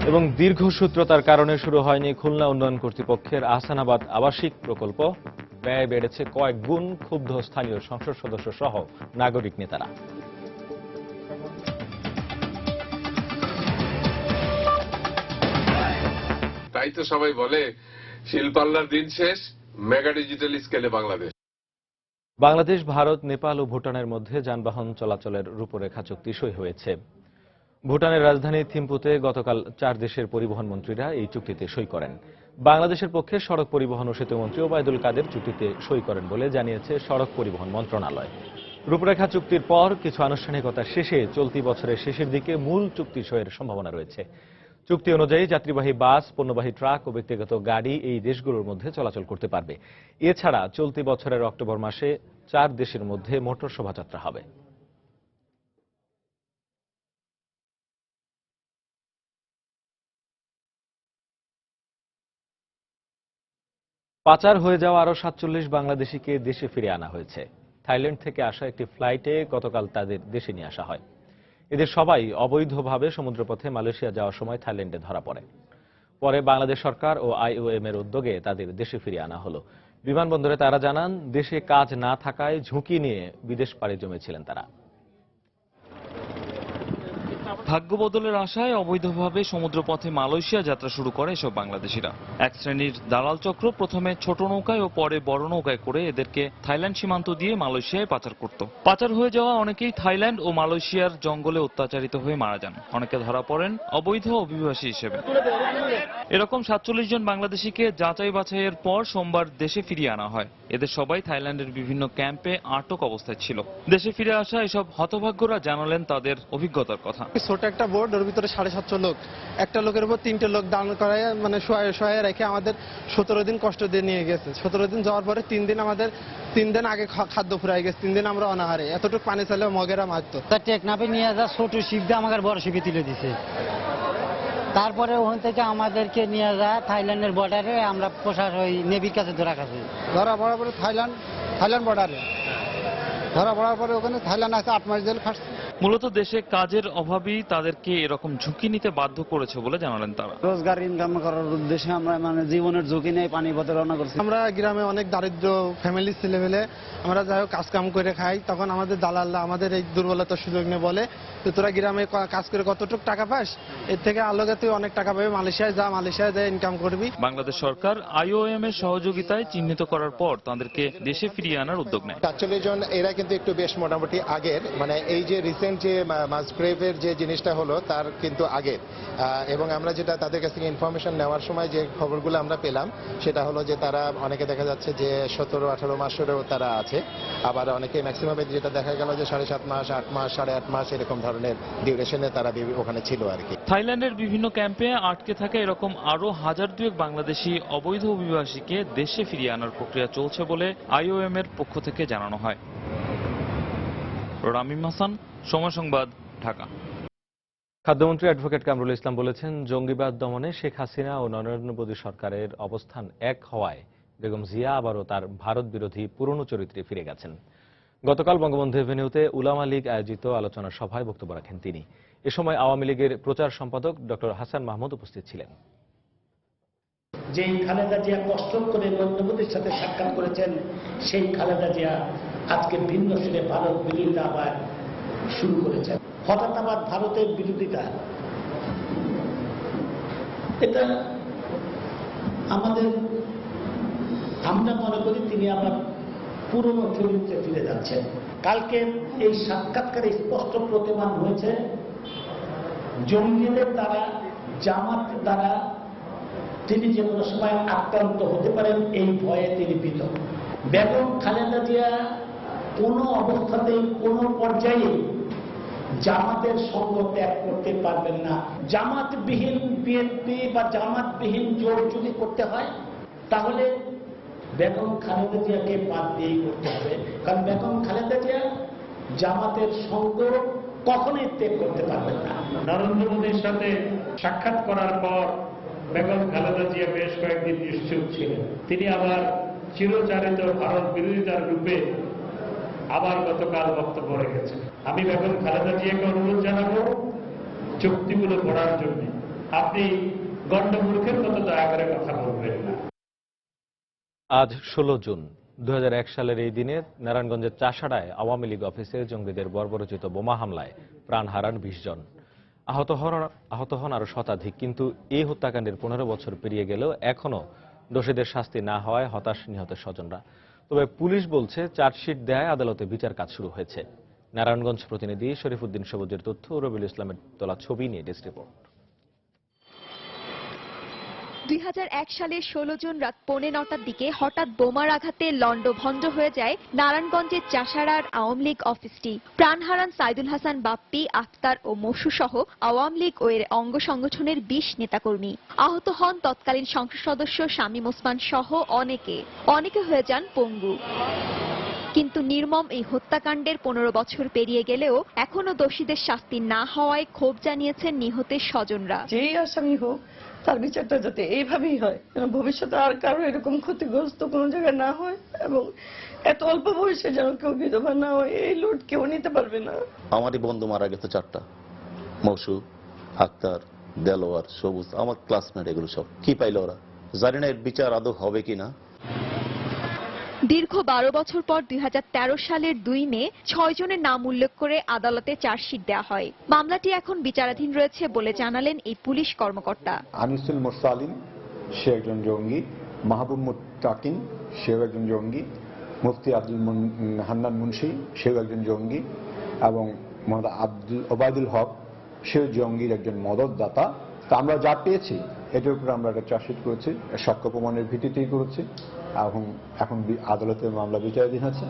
এবং দীর্ঘসূত্রতার কারণে শুরু হয়নি খুলনা উন্নয়ন কর্তৃপক্ষের আহসানাবাদ আবাসিক প্রকল্প। ব্যয় বেড়েছে কয়েক গুণ, ক্ষুব্ধ স্থানীয় সংসদ সদস্য সহ নাগরিক নেতারা। তাই তো সবাই বলে শিলপাল্লার দিন শেষ, মেগা ডিজিটাল স্কেলে বাংলাদেশ। বাংলাদেশ, ভারত, নেপাল ও ভুটানের মধ্যে যানবাহন চলাচলের রূপরেখা চুক্তি সই হয়েছে। ভুটানের রাজধানী থিম্পুতে গতকাল 4 দেশের পরিবহন মন্ত্রীরা এই চুক্তিতে সই করেন। বাংলাদেশের পক্ষে সড়ক পরিবহন ও সেতুমন্ত্রী ওবায়দুল কাদের চুক্তিতে সই করেন বলে জানিয়েছে সড়ক পরিবহন মন্ত্রণালয়। রূপরেখা চুক্তির পর কিছু আনুষ্ঠানিকতা শেষে চলতি বছরের শেষের দিকে মূল চুক্তি সইয়ের সম্ভাবনা রয়েছে। চুক্তি অনুযায়ী যাত্রীবাহী বাস, পণ্যবাহী ট্রাক ও ব্যক্তিগত গাড়ি এই দেশগুলোর মধ্যে চলাচল করতে পারবে। এছাড়া চলতি বছরের অক্টোবর মাসে 4 দেশের মধ্যে মোটর শোভাযাত্রা হবে। পাচার হয়ে যাওয়া আরো 47 বাংলাদেশিকে দেশে ফিরে আনা হয়েছে। থাইল্যান্ড থেকে আসা একটি ফ্লাইটে গতকাল তাদের দেশে নিয়ে আসা হয়। এদের সবাই অবৈধভাবে সমুদ্রপথে মালয়েশিয়া যাওয়ার সময় থাইল্যান্ডে ধরা পড়ে। পরে বাংলাদেশ সরকার ও IOM এর উদ্যোগে তাদের দেশে ফিরিয়ে আনা হলো। বিমানবন্দরে তারা জানান, দেশে কাজ না থাকায় ঝুঁকি নিয়ে বিদেশ পাড়ি জমেছিলেন তারা। ভাগ্য বদলের আশায় অবৈধভাবে সমুদ্রপথে মালয়েশিয়া যাত্রা শুরু করে এসব বাংলাদেশিরা। এক শ্রেণীর দালাল চক্র প্রথমে ছোট নৌকায় ও পরে বড় নৌকায় করে এদেরকে থাইল্যান্ড সীমান্ত দিয়ে মালয়েশিয়ায় পাচার করত। পাচার হয়ে যাওয়া অনেকেই থাইল্যান্ড ও মালয়েশিয়ার জঙ্গলে অত্যাচারিত হয়ে মারা যান। অনেকে ধরা পড়েন অবৈধ অভিবাসী হিসেবে। এরকম 47 জন বাংলাদেশিকে যাচাই বাছাইয়ের পর সোমবার দেশে ফিরিয়ে আনা হয়। এদের সবাই থাইল্যান্ডের বিভিন্ন ক্যাম্পে আটক অবস্থায় ছিল। দেশে ফিরে আসা এসব হতভাগ্যরা জানালেন তাদের অভিজ্ঞতার কথা। ছোট একটা বোর্ড, ওর ভিতরে 750 লোক, একটা লোকের উপর 3টে লোক দাঁড় করায় মানে শোয়ে রেখে আমাদের 17 দিন কষ্ট দিয়ে নিয়ে গেছে। 17 দিন যাওয়ার পরে 3 দিন আমাদের 3 দিন আগে খাদ্য ফুরাই গেছে। 3 দিন আমরা অনাহারে, এতটুকু পানি চাইলে মগেরা মারতো। টেকনাফে নিয়ে যা ছোট শিপ দিয়ে আমাকে বড় শিপে তুলে দিছে। তারপরে ওখান থেকে আমাদেরকে নিয়ে যায় থাইল্যান্ডের বর্ডারে, আমরা প্রশাসন ওই নেভির কাছে ধরা খাচ্ছি। ধরা পড়ার পরে থাইল্যান্ড বর্ডারে ধরা পড়ার পরে ওখানে থাইল্যান্ড আছে 8 মাস জেল খাটছে। মূলত দেশে কাজের অভাবই তাদেরকে এরকম ঝুঁকি নিতে বাধ্য করেছে বলে জানালেন তারা। রোজগার ইনকাম করার উদ্দেশ্যে আমরা মানে জীবনের ঝুঁকি নিয়ে পানি পথে রওনা করছি। আমরা গ্রামে অনেক দারিদ্র ফ্যামিলির ছেলেমেলে, আমরা যাই হোক কাজ কাম করে খাই। তখন আমাদের দালালরা আমাদের এই দুর্বলতার সুযোগ নিয়ে বলে, তো তোরা গ্রামে কাজ করে কতটুকু টাকা পাস, এর থেকে আলোকে তুই অনেক টাকা পাবি, মালয়েশিয়ায় যা, মালয়েশিয়ায় যা ইনকাম করবি। বাংলাদেশ সরকার IOM এর সহযোগিতায় চিহ্নিত করার পর তাদেরকে দেশে ফিরিয়ে আনার উদ্যোগ নেয়। 47 জন, এরা কিন্তু একটু বেশ মোটামুটি আগের, মানে এই যে রিসেন্ট যে মাসগ্রেভের যে জিনিসটা হলো তার কিন্তু আগের। এবং আমরা যেটা তাদের কাছ থেকে ইনফরমেশন নেওয়ার সময় যে খবরগুলো আমরা পেলাম সেটা হলো যে তারা অনেকে দেখা যাচ্ছে যে 17-18 মাসেরও তারা আছে। আবার অনেকে ম্যাক্সিমামে যেটা দেখা গেল যে 7.5 মাস, 8 মাস, 8.5 মাস এরকম ধরনের ডিউরেশনে তারা ওখানে ছিল আর কি। থাইল্যান্ডের বিভিন্ন ক্যাম্পে আটকে থাকা এরকম আরো 1002 বাংলাদেশি অবৈধ অভিবাসীকে দেশে ফিরিয়ে আনার প্রক্রিয়া চলছে বলে IOM এর পক্ষ থেকে জানানো হয়। রামিম হাসান, সময় সংবাদ, ঢাকা। খাদ্যমন্ত্রী অ্যাডভোকেট কামরুল ইসলাম বলেছেন, জঙ্গিবাদ দমনে শেখ হাসিনা ও নরেন্দ্র মোদী সরকারের অবস্থান এক হওয়ায় বেগম জিয়া আবারও তার ভারত বিরোধী পুরনো চরিত্রে ফিরে গেছেন। গতকাল বঙ্গবন্ধু এভিনিউতে উলামা লীগ আয়োজিত আলোচনা সভায় বক্তব্য রাখেন তিনি। এ সময় আওয়ামী লীগের প্রচার সম্পাদক ডক্টর হাসান মাহমুদ উপস্থিত ছিলেন। যেই খালেদা জিয়া কষ্ট করে নরেন্দ্র মোদীর সাথে সাক্ষাৎ করেছেন, সেই খালেদা জিয়া আজকে ভিন্ন সুরে ভারত বিরোধিতা আবার শুরু করেছেন। হঠাৎ আবার ভারতের বিরোধিতা, এটা আমরা মনে করি তিনি আবার পুরনো চরিত্রে ফিরে যাচ্ছেন। কালকে এই সাক্ষাৎকারে স্পষ্ট প্রতিমান হয়েছে জঙ্গিদের দ্বারা, জামাত দ্বারা তিনি যে কোনো সময় আক্রান্ত হতে পারেন, এই ভয়ে তিনি ভীত। বেগম খালেদা জিয়া কোনো অবস্থাতেই কোনো পর্যায়ে জামাতের সঙ্গ ত্যাগ করতে পারবেন না। জামাতবিহীন বিএনপি বা জামাতবিহীন জোট যদি করতে হয় তাহলে বেগম খালেদা জিয়াকে বাদ দিয়েই করতে হবে, কারণ বেগম খালেদা জিয়া জামাতের সঙ্গ কখনোই ত্যাগ করতে পারবেন না। নরেন্দ্র মোদীর সাথে সাক্ষাৎ করার পর বেগম খালেদা জিয়া বেশ কয়েকদিন নিশ্চুপ ছিলেন। তিনি আবার চিরচারিত ভারত বিরোধিতার রূপে আবার গতকাল বক্তব্য রেখেছেন। আমি বেগম খালেদা জিয়াকে অনুরোধ জানাবো চুক্তিগুলো পড়ার জন্য। আপনি গণ্ডমূর্খের মতো দয়া করে কথা বলবেন না। আজ 16 জুন 2001 সালের এই দিনে নারায়ণগঞ্জের চাষাড়ায় আওয়ামী লীগ অফিসে জঙ্গিদের বর্বরচিত বোমা হামলায় প্রাণ হারান 20 জন। আহত হন আরো শতাধিক। কিন্তু এই হত্যাকাণ্ডের 15 বছর পেরিয়ে গেলেও এখনো দোষীদের শাস্তি না হওয়ায় হতাশ নিহতের স্বজনরা। তবে পুলিশ বলছে চার্জশিট দেয় আদালতে বিচার কাজ শুরু হয়েছে। নারায়ণগঞ্জ প্রতিনিধি শরীফুদ্দিন সবুজের তথ্য, রবিউল ইসলামের তোলা ছবি নিয়ে ডেস্ক রিপোর্ট। 2001 সালের 16 জুন রাত 9:15টার দিকে হঠাৎ বোমার আঘাতে লণ্ডভণ্ড হয়ে যায় নারায়ণগঞ্জের চাষাড়ার আওয়ামী লীগ অফিসটি। প্রাণ হারান সাইদুল হাসান বাপ্পি, আক্তার ও মশু সহ আওয়ামী লীগ ও এর অঙ্গ সংগঠনের 20 নেতাকর্মী। আহত হন তৎকালীন সংসদ সদস্য শামীম ওসমান সহ অনেকে হয়ে যান পঙ্গু। কিন্তু নির্মম এই হত্যাকাণ্ডের 15 বছর পেরিয়ে গেলেও এখনো দোষীদের শাস্তি না হওয়ায় ক্ষোভ জানিয়েছেন নিহতের স্বজনরা। যেই আসামি হোক তার বিচারটা যাতে এইভাবেই হয়, যেন ভবিষ্যতে আর কারো এরকম ক্ষতিগ্রস্ত কোনো জায়গায় না হয়, এবং এত অল্প বয়সে যেন কেউ বিধবা না হয়, এই লোড কেউ নিতে পারবে না। আমারই বন্ধু মারা গেছে 4টা, মৌসু, আক্তার, দেলোয়ার, সবুজ, আমার ক্লাসমেট। এগুলো সব কি পাইল ওরা, জানি না এর বিচার আদৌ হবে কিনা। দীর্ঘ 12 বছর পর 2013 সালের 2 মে 6 জনের নাম উল্লেখ করে আদালতে চার্জশিট দেওয়া হয়। মামলাটি এখন বিচারাধীন রয়েছে বলে জানালেন এই পুলিশ কর্মকর্তা। আনিসুল মুরসালিন সে একজন জঙ্গি, মাহবুব মুত্তাকিন সেও একজন জঙ্গি, মুফতি আব্দুল হান্নান মুন্সি সেও একজন জঙ্গি, এবং মোহাম্মদ ওবায়দুল হক সেও জঙ্গির একজন মদতদাতা। তা আমরা যা পেয়েছি এটার উপরে আমরা একটা চার্জশিট করেছি, সাক্ষ্য প্রমাণের ভিত্তিতেই করেছি, এখন আদালতে মামলা বিচারাধীন আছে।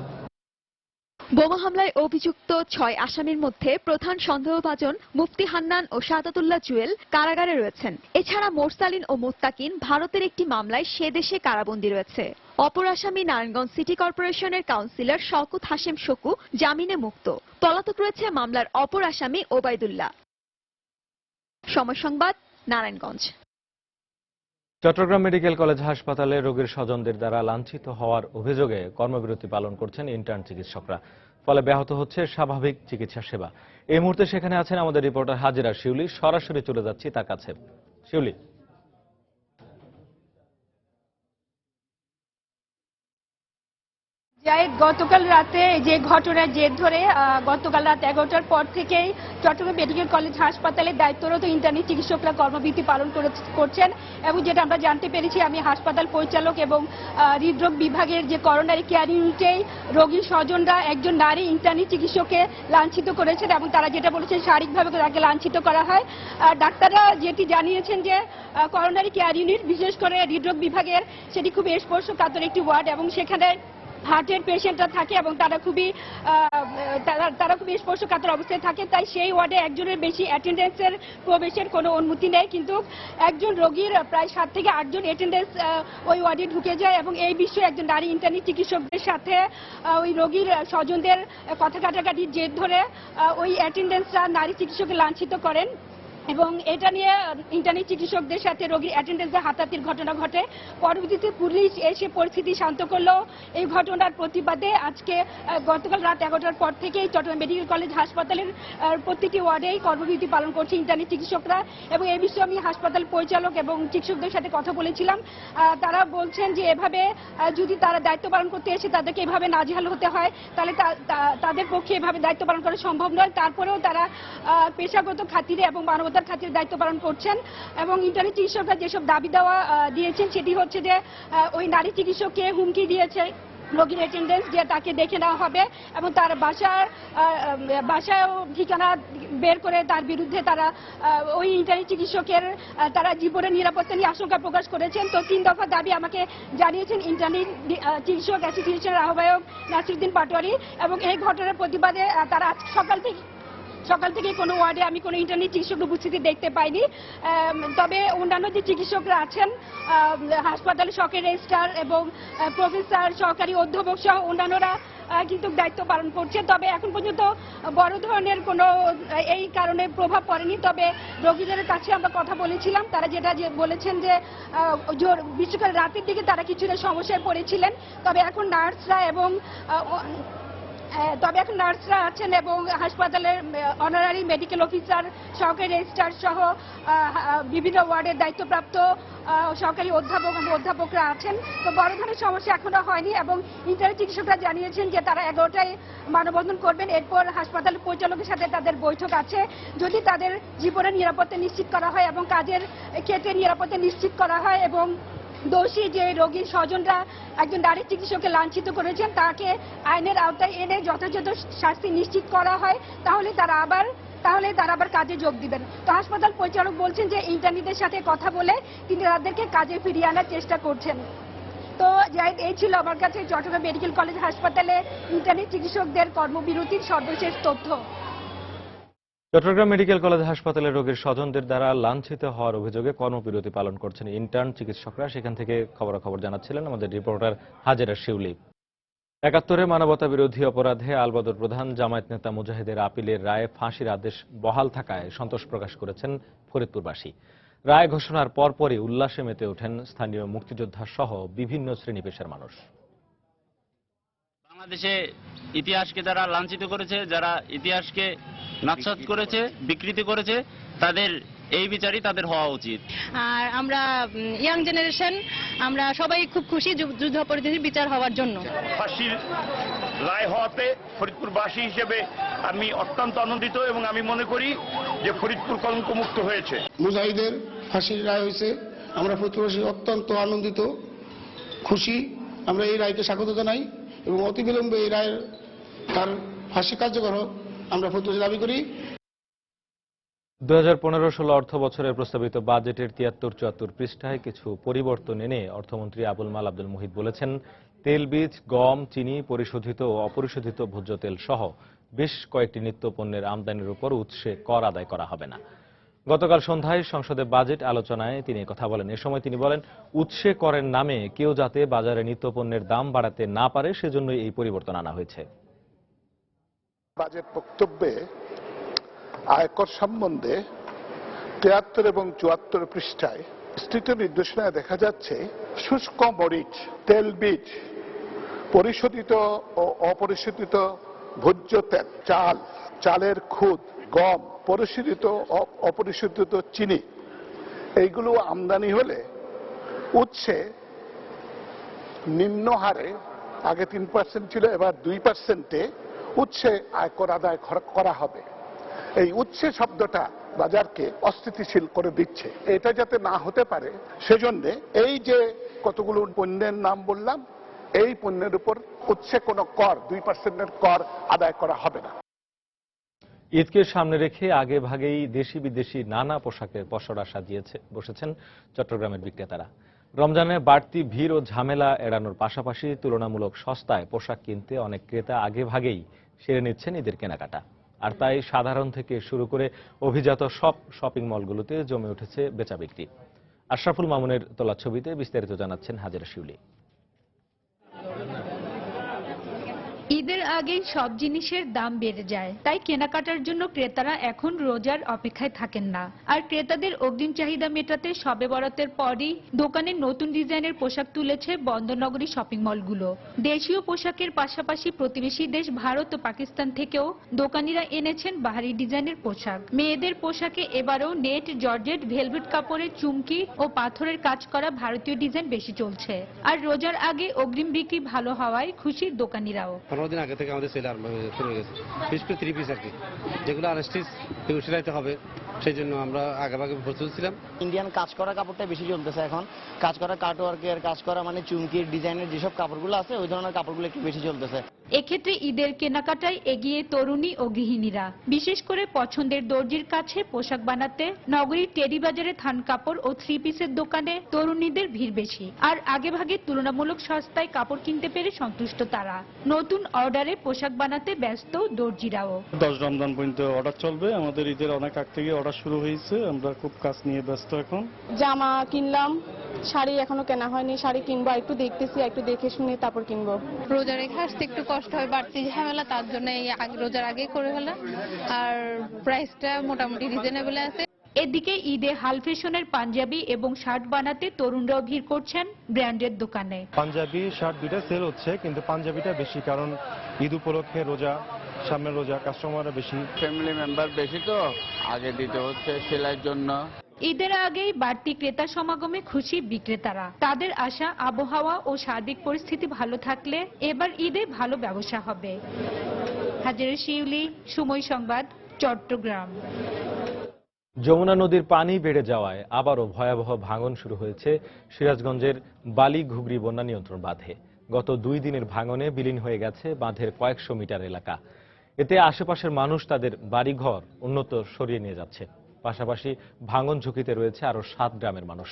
বোমা হামলায় অভিযুক্ত 6 আসামির মধ্যে প্রধান সন্দেহভাজন মুফতি হান্নান ও শাহাদাতুল্লাহ জুয়েল কারাগারে রয়েছেন। এছাড়া মোরসালিন ও মুত্তাকিন ভারতের একটি মামলায় সে দেশে কারাবন্দী রয়েছে। অপর আসামি নারায়ণগঞ্জ সিটি কর্পোরেশনের কাউন্সিলর শওকত হাশেম শকু জামিনে মুক্ত। পলাতক রয়েছে মামলার অপর আসামি ওবায়দুল্লাহ। সময় সংবাদ, নারায়ণগঞ্জ। চট্টগ্রাম মেডিকেল কলেজ হাসপাতালে রোগীর স্বজনদের দ্বারা লাঞ্ছিত হওয়ার অভিযোগে কর্মবিরতি পালন করছেন ইন্টার্ন চিকিৎসকরা। ফলে ব্যাহত হচ্ছে স্বাভাবিক চিকিৎসা সেবা। এই মুহূর্তে সেখানে আছেন আমাদের রিপোর্টার হাজিরা শিউলি। সরাসরি চলে যাচ্ছি তার কাছে। শিউলি, গতকাল রাতে যে ঘটনার জের ধরে গতকাল রাত 11টার পর থেকেই চট্টগ্রাম মেডিকেল কলেজ হাসপাতালে দায়িত্বরত ইন্টার্নি চিকিৎসকরা কর্মবিরতি পালন করছেন, এবং যেটা আমরা জানতে পেরেছি, আমি হাসপাতাল পরিচালক এবং হৃদরোগ বিভাগের যে করোনারি কেয়ার ইউনিটেই রোগীর স্বজনরা একজন নারী ইন্টার্নি চিকিৎসককে লাঞ্ছিত করেছেন, এবং তারা যেটা বলেছেন শারীরিকভাবে তাকে লাঞ্ছিত করা হয়। ডাক্তাররা যেটি জানিয়েছেন যে করোনারি কেয়ার ইউনিট, বিশেষ করে হৃদরোগ বিভাগের, সেটি খুব স্পর্শকাতর একটি ওয়ার্ড, এবং সেখানে হার্টের পেশেন্টরা থাকে এবং তারা খুবই স্পর্শকাতর অবস্থায় থাকে। তাই সেই ওয়ার্ডে একজনের বেশি অ্যাটেন্ডেন্সের প্রবেশের কোনো অনুমতি নেই, কিন্তু একজন রোগীর প্রায় 7 থেকে 8 জন অ্যাটেন্ডেন্স ওই ওয়ার্ডে ঢুকে যায়, এবং এই বিষয়ে একজন নারী ইন্টার্নি চিকিৎসকদের সাথে ওই রোগীর স্বজনদের কথা কাটাকাটির জের ধরে ওই অ্যাটেন্ডেন্সরা নারী চিকিৎসককে লাঞ্ছিত করেন, এবং এটা নিয়ে ইন্টার্নি চিকিৎসকদের সাথে রোগীর অ্যাটেন্ডেন্সদের হাতাহাতির ঘটনা ঘটে। পরবর্তীতে পুলিশ এসে পরিস্থিতি শান্ত করলো। এই ঘটনার প্রতিবাদে আজকে গতকাল রাত 11টার পর থেকেই চট্টগ্রাম মেডিকেল কলেজ হাসপাতালের প্রতিটি ওয়ার্ডেই কর্মবিরতি পালন করছে ইন্টার্নি চিকিৎসকরা, এবং এই বিষয়ে আমি হাসপাতাল পরিচালক এবং চিকিৎসকদের সাথে কথা বলেছিলাম। তারা বলছেন যে এভাবে যদি তারা দায়িত্ব পালন করতে এসে তাদেরকে এভাবে নাজেহাল হতে হয়, তাহলে তাদের পক্ষে এভাবে দায়িত্ব পালন করা সম্ভব নয়। তারপরেও তারা পেশাগত খাতিরে এবং মানবতার খাতিরে দায়িত্ব পালন করছেন, এবং ইন্টার্নি চিকিৎসকরা যেসব দাবি দেওয়া দিয়েছেন সেটি হচ্ছে যে ওই নারী চিকিৎসককে হুমকি দিয়েছে রোগীর অ্যাটেন্ডেন্স যে তাকে দেখে নেওয়া হবে, এবং তার বাসায়ও ঠিকানা বের করে তার বিরুদ্ধে তারা ওই ইন্টার্নি চিকিৎসকের তারা জীবনের নিরাপত্তা নিয়ে আশঙ্কা প্রকাশ করেছেন। তো 3 দফা দাবি আমাকে জানিয়েছেন ইন্টার্নি চিকিৎসক অ্যাসোসিয়েশনের আহ্বায়ক নাসিরুদ্দিন পাটোয়ারি, এবং এই ঘটনার প্রতিবাদে তারা সকাল থেকে কোনো ওয়ার্ডে আমি কোনো ইন্টার্নি চিকিৎসক উপস্থিতি দেখতে পাইনি। তবে অন্যান্য যে চিকিৎসকরা আছেন, হাসপাতালের সহকারী রেজিস্ট্রার এবং প্রফেসর, সহকারী অধ্যাপক সহ অন্যান্যরা কিন্তু দায়িত্ব পালন করছে। তবে এখন পর্যন্ত বড় ধরনের কোনো এই কারণে প্রভাব পড়েনি। তবে রোগীদের কাছে আমরা কথা বলেছিলাম, তারা যেটা বলেছেন যে বিশেষ করে রাতের দিকে তারা কিছুটা সমস্যায় পড়েছিলেন। তবে এখন নার্সরা আছেন এবং হাসপাতালের অনারারি মেডিকেল অফিসার, সহকারী রেজিস্ট্রার সহ বিভিন্ন ওয়ার্ডের দায়িত্বপ্রাপ্ত সহকারী অধ্যাপক এবং অধ্যাপকরা আছেন। তো বড় ধরনের সমস্যা এখনো হয়নি, এবং ইন্টার্নি চিকিৎসকরা জানিয়েছেন যে তারা 11টায় মানববন্ধন করবেন। এরপর হাসপাতাল পরিচালকের সাথে তাদের বৈঠক আছে। যদি তাদের জীবনের নিরাপত্তা নিশ্চিত করা হয় এবং কাজের ক্ষেত্রে নিরাপত্তা নিশ্চিত করা হয় এবং দোষী যে রোগীর স্বজনরা একজন নারী চিকিৎসককে লাঞ্ছিত করেছেন তাকে আইনের আওতায় এনে যথাযথ শাস্তি নিশ্চিত করা হয়, তাহলে তারা আবার কাজে যোগ দিবেন। তো হাসপাতাল পরিচালক বলছেন যে ইন্টার্নিদের সাথে কথা বলে তিনি তাদেরকে কাজে ফিরিয়ে আনার চেষ্টা করছেন। তো জাহিদ, এই ছিল আমার কাছে চট্টগ্রাম মেডিকেল কলেজ হাসপাতালে ইন্টার্নি চিকিৎসকদের কর্মবিরতির সর্বশেষ তথ্য। চট্টগ্রাম মেডিকেল কলেজ হাসপাতালে রোগীর স্বজনদের দ্বারা লাঞ্ছিত হওয়ার অভিযোগে কর্মবিরতি পালন করছেন ইন্টার্ন চিকিৎসকরা। সেখান থেকে খবরাখবর জানাচ্ছিলেন আমাদের রিপোর্টার হাজেরা শিউলি। ৭১ মানবতা বিরোধী অপরাধে আলবদর প্রধান জামায়াত নেতা মুজাহিদের আপিলের রায়ে ফাঁসির আদেশ বহাল থাকায় সন্তোষ প্রকাশ করেছেন ফরিদপুরবাসী। রায় ঘোষণার পরপরই উল্লাসে মেতে ওঠেন স্থানীয় মুক্তিযোদ্ধা সহ বিভিন্ন শ্রেণী পেশার মানুষ। বাংলাদেশে ইতিহাসকে যারা লাঞ্ছিত করেছে, যারা ইতিহাসকে নস্যাৎ করেছে, বিকৃতি করেছে, তাদের এই বিচারই তাদের হওয়া উচিত। আর আমরা ইয়াং জেনারেশন আমরা সবাই খুব খুশি যুদ্ধাপরাধীদের বিচার হওয়ার জন্য। ফাঁসির রায় হওয়াতে ফরিদপুরবাসী হিসেবে আমি অত্যন্ত আনন্দিত এবং আমি মনে করি যে ফরিদপুর কলঙ্কমুক্ত হয়েছে। মুজাহিদের ফাঁসির রায় হয়েছে, আমরা ফরিদপুরবাসী অত্যন্ত আনন্দিত, খুশি। আমরা এই রায়কে স্বাগত জানাই এবং অতিবিলম্বে এই রায়ের তার ফাঁসি কার্যকর হোক আমরা ফরিদপুর দাবি করি। 2015-16 অর্থ বছরের প্রস্তাবিত বাজেটের 73-74 পৃষ্ঠায় কিছু পরিবর্তন এনে অর্থমন্ত্রী আবুল মাল আব্দুল মুহিত বলেছেন, তেল, বীজ, গম, চিনি, পরিশোধিত ও অপরিশোধিত ভোজ্য তেল সহ বেশ কয়েকটি নিত্য পণ্যের আমদানির উপর উৎসে কর আদায় করা হবে না। গতকাল সন্ধ্যায় সংসদে বাজেট আলোচনায় তিনি কথা বলেন। এ সময় তিনি বলেন, উৎসে করের নামে কেউ যাতে বাজারে নিত্য পণ্যের দাম বাড়াতে না পারে সেজন্যই এই পরিবর্তন আনা হয়েছে। বাজেট বক্তব্যে আয়কর সম্বন্ধে 73 এবং 74 পৃষ্ঠায় বিস্তৃত নির্দেশনায় দেখা যাচ্ছে শুষ্ক মরিচ, তেল, বীজ, পরিশোধিত ও অপরিশোধিত ভোজ্য তেল, চাল, চালের খুদ, গম, পরিশোধিত ও অপরিশোধিত চিনি, এইগুলো আমদানি হলে উৎসে নিম্ন হারে, আগে 3% ছিল, এবার 2%-এ উৎসে আয়কর আদায় করা হবে। এই উৎসে শব্দটা বাজারকে অস্থিতিশীল করে দিচ্ছে। এটা যাতে না হতে পারে সেজন্য এই যে কতগুলো পণ্যের নাম বললাম, এই পণ্যের উপর উৎসে কোনো কর, 2%-এর কর আদায় করা হবে না। ঈদকে সামনে রেখে আগে ভাগেই দেশি বিদেশি নানা পোশাকের পসরা সাজিয়েছে বসেছেন চট্টগ্রামের বিক্রেতারা। রমজানে বাড়তি ভিড় ও ঝামেলা এড়ানোর পাশাপাশি তুলনামূলক সস্তায় পোশাক কিনতে অনেক ক্রেতা আগে ভাগেই সেরে নিচ্ছেন ঈদের কেনাকাটা। আর তাই সাধারণ থেকে শুরু করে অভিজাত সব শপিং মলগুলোতে জমে উঠেছে বেচা বিক্রি। আশরাফুল মামুনের তোলা ছবিতে বিস্তারিত জানাচ্ছেন হাজেরা শিউলি। ঈদের আগে সব জিনিসের দাম বেড়ে যায়, তাই কেনাকাটার জন্য ক্রেতারা এখন রোজার অপেক্ষায় থাকেন না। আর ক্রেতাদের অগ্রিম চাহিদা মেটাতে শবে বরাতের পরই দোকানে নতুন ডিজাইনের পোশাক তুলেছে বন্দরনগরী শপিং মলগুলো। দেশীয় পোশাকের পাশাপাশি প্রতিবেশী দেশ ভারত ও পাকিস্তান থেকেও দোকানিরা এনেছেন বাহারি ডিজাইনের পোশাক। মেয়েদের পোশাকে এবারও নেট, জর্জেট, ভেলভেট কাপড়ের চুমকি ও পাথরের কাজ করা ভারতীয় ডিজাইন বেশি চলছে। আর রোজার আগে অগ্রিম বিক্রি ভালো হওয়ায় খুশি দোকানিরাও। 15 দিন আগে থেকে আমাদের সেল শুরু হয়ে গেছে, বিশেষ করে 3 পিস আর কি, যেগুলো আনস্টিচ সেগুলো সেলাইতে হবে, সেই জন্য আমরা আগে প্রস্তুত ছিলাম। ইন্ডিয়ান কাজ করা কাপড়টা বেশি চলতেছে এখন, কাজ করা কাটওয়ার্কের কাজ করা মানে চুমকির ডিজাইনের যেসব কাপড়গুলো আছে ওই ধরনের কাপড়গুলো একটু বেশি চলতেছে। এক্ষেত্রে ঈদের কেনাকাটায় এগিয়ে তরুণী ও গৃহিণীরা। বিশেষ করে পছন্দের দর্জির কাছে পোশাক বানাতে নগরীর টেরি বাজারে থান কাপড় ও 3 পিসের দোকানে তরুণীদের ভিড় বেশি। আর আগেভাগে তুলনামূলক সস্তায় কাপড় কিনতে পেরে সন্তুষ্ট তারা। নতুন অর্ডারে পোশাক বানাতে ব্যস্ত দর্জিরাও। 10 রমজান পর্যন্ত অর্ডার চলবে, আমাদের ঈদের অনেক আগ থেকে অর্ডার শুরু হয়েছে, আমরা খুব কাজ নিয়ে ব্যস্ত এখন। জামা কিনলাম, শাড়ি এখনো কেনা হয়নি, শাড়ি কিনবো, একটু দেখতেছি, একটু দেখে শুনে তারপর কিনবো। রোজা রেখে আসতে একটু কষ্ট হয়, বাড়তি ঝামেলা, তার জন্য রোজার আগে করে ফেলা। আর প্রাইসটা মোটামুটি রিজনেবল আছে। এদিকে ঈদে হাল ফ্যাশনের পাঞ্জাবি এবং শার্ট বানাতে তরুণরাও ভিড় করছেন ব্র্যান্ডের দোকানে। পাঞ্জাবি শার্ট দুইটা সেল হচ্ছে, কিন্তু পাঞ্জাবিটা বেশি, কারণ ঈদ উপলক্ষে রোজা, সামনে রোজা, কাস্টমাররা বেশি, ফ্যামিলি মেম্বার বেশি, তো আগে দিতে হচ্ছে সেলাইয়ের জন্য। ঈদের আগেই বাড়তি ক্রেতা সমাগমে খুশি বিক্রেতারা। তাদের আশা, আবহাওয়া ও সার্বিক পরিস্থিতি ভালো থাকলে এবার ঈদে ভালো ব্যবসা হবে। হাজেরা শিউলি, সময় সংবাদ, চট্টগ্রাম। যমুনা নদীর পানি বেড়ে যাওয়ায় আবারও ভয়াবহ ভাঙন শুরু হয়েছে সিরাজগঞ্জের বালি-ঘুগরি বন্যা নিয়ন্ত্রণ বাঁধে। গত 2 দিনের ভাঙনে বিলীন হয়ে গেছে বাঁধের কয়েকশো মিটার এলাকা। এতে আশেপাশের মানুষ তাদের বাড়িঘর উন্নত সরিয়ে নিয়ে যাচ্ছে। পাশাপাশি ভাঙন ঝুঁকিতে রয়েছে আরও 7 গ্রামের মানুষ।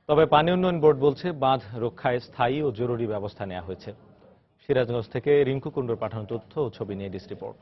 তবে পানি উন্নয়ন বোর্ড বলছে বাঁধ রক্ষায় স্থায়ী ও জরুরি ব্যবস্থা নেওয়া হয়েছে। সিরাজগঞ্জ থেকে রিঙ্কু কুণ্ডুর পাঠানো তথ্য ও ছবি নিয়ে ডিস রিপোর্ট।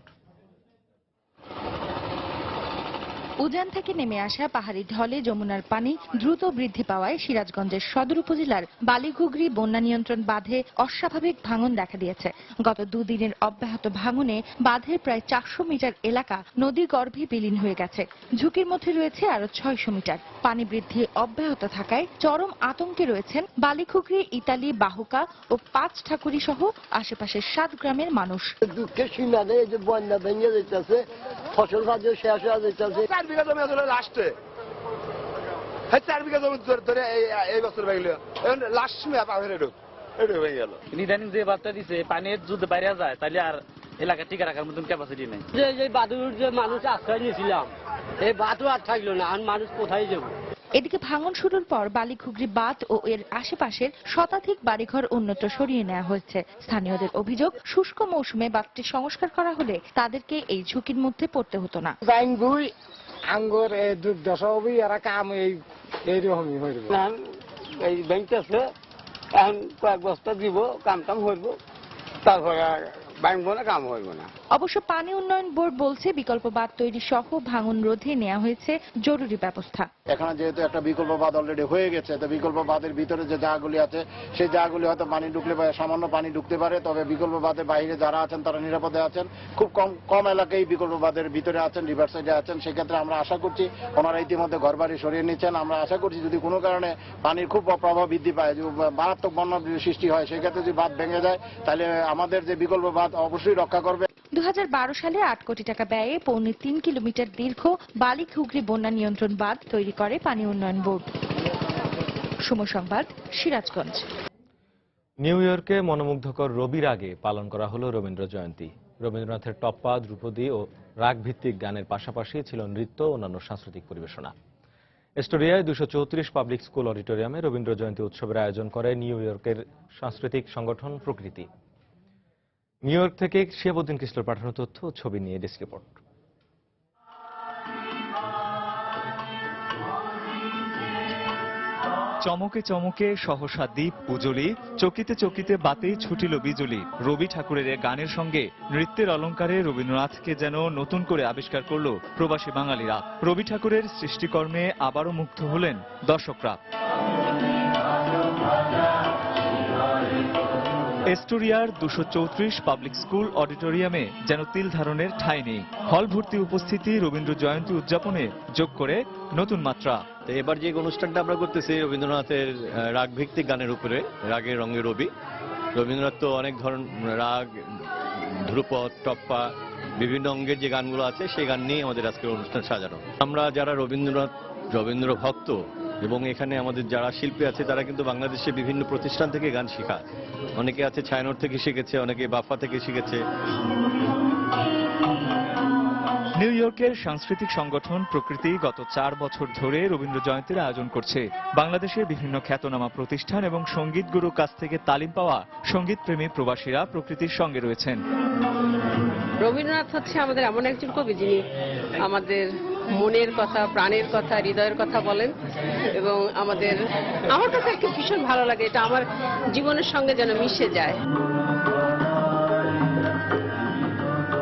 উজান থেকে নেমে আসা পাহাড়ি ঢলে যমুনার পানি দ্রুত বৃদ্ধি পাওয়ায় সিরাজগঞ্জের সদর উপজেলার বালিঘুগরি বন্যা নিয়ন্ত্রণ বাঁধে অস্বাভাবিক ভাঙন দেখা দিয়েছে। গত 2 দিনের অব্যাহত ভাঙনে বাঁধের প্রায় 400 মিটার এলাকা নদী গর্ভে বিলীন হয়ে গেছে। ঝুঁকির মধ্যে রয়েছে আরো 600 মিটার। পানি বৃদ্ধি অব্যাহত থাকায় চরম আতঙ্কে রয়েছেন বালিঘুগরি, ইতালি, বাহুকা ও 5 ঠাকুরি সহ আশেপাশের 7 গ্রামের মানুষ। দুঃখের সীমা নেই, যে বন্যা ভেঙে যেতেছে, ফসল বাজে শেষ হয়ে যেতেছে। 4 বিঘা জমি আসলে লাস্টে 4 বিঘা জমি ধরে এই বছর ভেঙে লাস্ট এটা ভেঙে গেল। ইদানিং যে বার্তা দিছে পানির যদি বাইরে যায় তাহলে আর এলাকা টিকে রাখার মতন ক্যাপাসিটি নেই। যে বাদুর যে মানুষ আশ্রয় নিয়েছিলাম, এই বাদও আর থাকলো না, আর মানুষ কোথায় যাবো? এদিকে ভাঙন শুরুর পর বালিঘুগরি বাঁধ ও এর আশেপাশের শতাধিক বাড়িঘর উন্নত সরিয়ে নেওয়া হয়েছে। স্থানীয়দের অভিযোগ, শুষ্ক মৌসুমে বাঁধটি সংস্কার করা হলে তাদেরকে এই ঝুঁকির মধ্যে পড়তে হতো না। আঙ্গুর দুধ দশবি এরা কাম এইরকমই হইব। এই ব্যাংক আছে, এখন কয়েক বস্তা দিব, কাম টাম হইব, তারপরে ভাঙবো না, কাম হইব না। অবশ্য পানি উন্নয়ন বোর্ড বলছে বিকল্প বাঁধ তৈরি সহ ভাঙন রোধে নেওয়া হয়েছে জরুরি ব্যবস্থা। এখানে যেহেতু একটা বিকল্প বাঁধ অলরেডি হয়ে গেছে, তো বিকল্প বাঁধের ভিতরে যে জায়গাগুলি আছে সেই জায়গাগুলি হয়তো পানি ঢুকলে সামান্য পানি ঢুকতে পারে, তবে বিকল্প বাঁধের বাইরে যারা আছেন তারা নিরাপদে আছেন। খুব কম এলাকায় বিকল্প বাঁধের ভিতরে আছেন, রিভার সাইডে আছেন। সেক্ষেত্রে আমরা আশা করছি ওনারা ইতিমধ্যে ঘরবাড়ি সরিয়ে নিচ্ছেন। আমরা আশা করছি যদি কোনো কারণে পানির খুব প্রভাব বৃদ্ধি পায়, মারাত্মক বন্যা সৃষ্টি হয়, সেক্ষেত্রে যদি বাঁধ ভেঙে যায় তাহলে আমাদের যে বিকল্প বাঁধ অবশ্যই রক্ষা করবে। 2012 সালে 8 কোটি টাকা ব্যয়ে 3.25 কিলোমিটার দীর্ঘ বালিঘুগরি বন্যা নিয়ন্ত্রণ বাঁধ তৈরি করে পানি উন্নয়ন বোর্ড। সময় সংবাদ, সিরাজগঞ্জ। নিউ ইয়র্কে মনোমুগ্ধকর রবির আগে পালন করা হলো রবীন্দ্র জয়ন্তী। রবীন্দ্রনাথের টপ্পা, ধ্রুপদী ও রাগ ভিত্তিক গানের পাশাপাশি ছিল নৃত্য ও অন্যান্য সাংস্কৃতিক পরিবেশনা। এস্টোরিয়ায় 234 পাবলিক স্কুল অডিটোরিয়ামে রবীন্দ্র জয়ন্তী উৎসবের আয়োজন করে নিউ ইয়র্কের সাংস্কৃতিক সংগঠন প্রকৃতি। নিউ ইয়র্ক থেকে শিহাবুদ্দিন কিসলোর পাঠানো তথ্য ও ছবি নিয়ে ডেস্ক রিপোর্ট। চমকে চমকে সহসা দ্বীপ উজলি, চকিতে চকিতে বাতেই ছুটিল বিজুলি। রবি ঠাকুরের গানের সঙ্গে নৃত্যের অলঙ্কারে রবীন্দ্রনাথকে যেন নতুন করে আবিষ্কার করল প্রবাসী বাঙালিরা। রবি ঠাকুরের সৃষ্টিকর্মে আবারও মুগ্ধ হলেন দর্শকরা। এস্টোরিয়ার 234 পাবলিক স্কুল অডিটোরিয়ামে যেন তিল ধারণের ঠাঁই নেই। হল ভর্তি উপস্থিতি রবীন্দ্র জয়ন্তী উদযাপনে যোগ করে নতুন মাত্রা। এবার যে অনুষ্ঠানটা আমরা করতেছি রবীন্দ্রনাথের রাগ ভিত্তিক গানের উপরে, রাগের রঙে রবি। রবীন্দ্রনাথ তো অনেক ধরনের রাগ, ধ্রুপদ, টপ্পা, বিভিন্ন অঙ্গের যে গানগুলো আছে সেই গান নিয়ে আমাদের আজকের অনুষ্ঠান সাজানো। আমরা যারা রবীন্দ্র ভক্ত এবং এখানে আমাদের যারা শিল্পী আছে তারা কিন্তু বাংলাদেশে বিভিন্ন প্রতিষ্ঠান থেকে গান শেখা। অনেকে আছে ছায়ানট থেকে শিখেছে, অনেকে বাফা থেকে শিখেছে। নিউ ইয়র্কের সাংস্কৃতিক সংগঠন প্রকৃতি গত 4 বছর ধরে রবীন্দ্র জয়ন্তীর আয়োজন করছে। বাংলাদেশের বিভিন্ন খ্যাতনামা প্রতিষ্ঠান এবং সঙ্গীত গুরুর কাছ থেকে তালিম পাওয়া সঙ্গীতপ্রেমী প্রবাসীরা প্রকৃতির সঙ্গে রয়েছেন। রবীন্দ্রনাথ হচ্ছে আমাদের এমন একজন কবি যিনি আমাদের মনের কথা, প্রাণের কথা, হৃদয়ের কথা বলেন এবং আমার কাছে একটু ভীষণ ভালো লাগে। এটা আমার জীবনের সঙ্গে যেন মিশে যায়।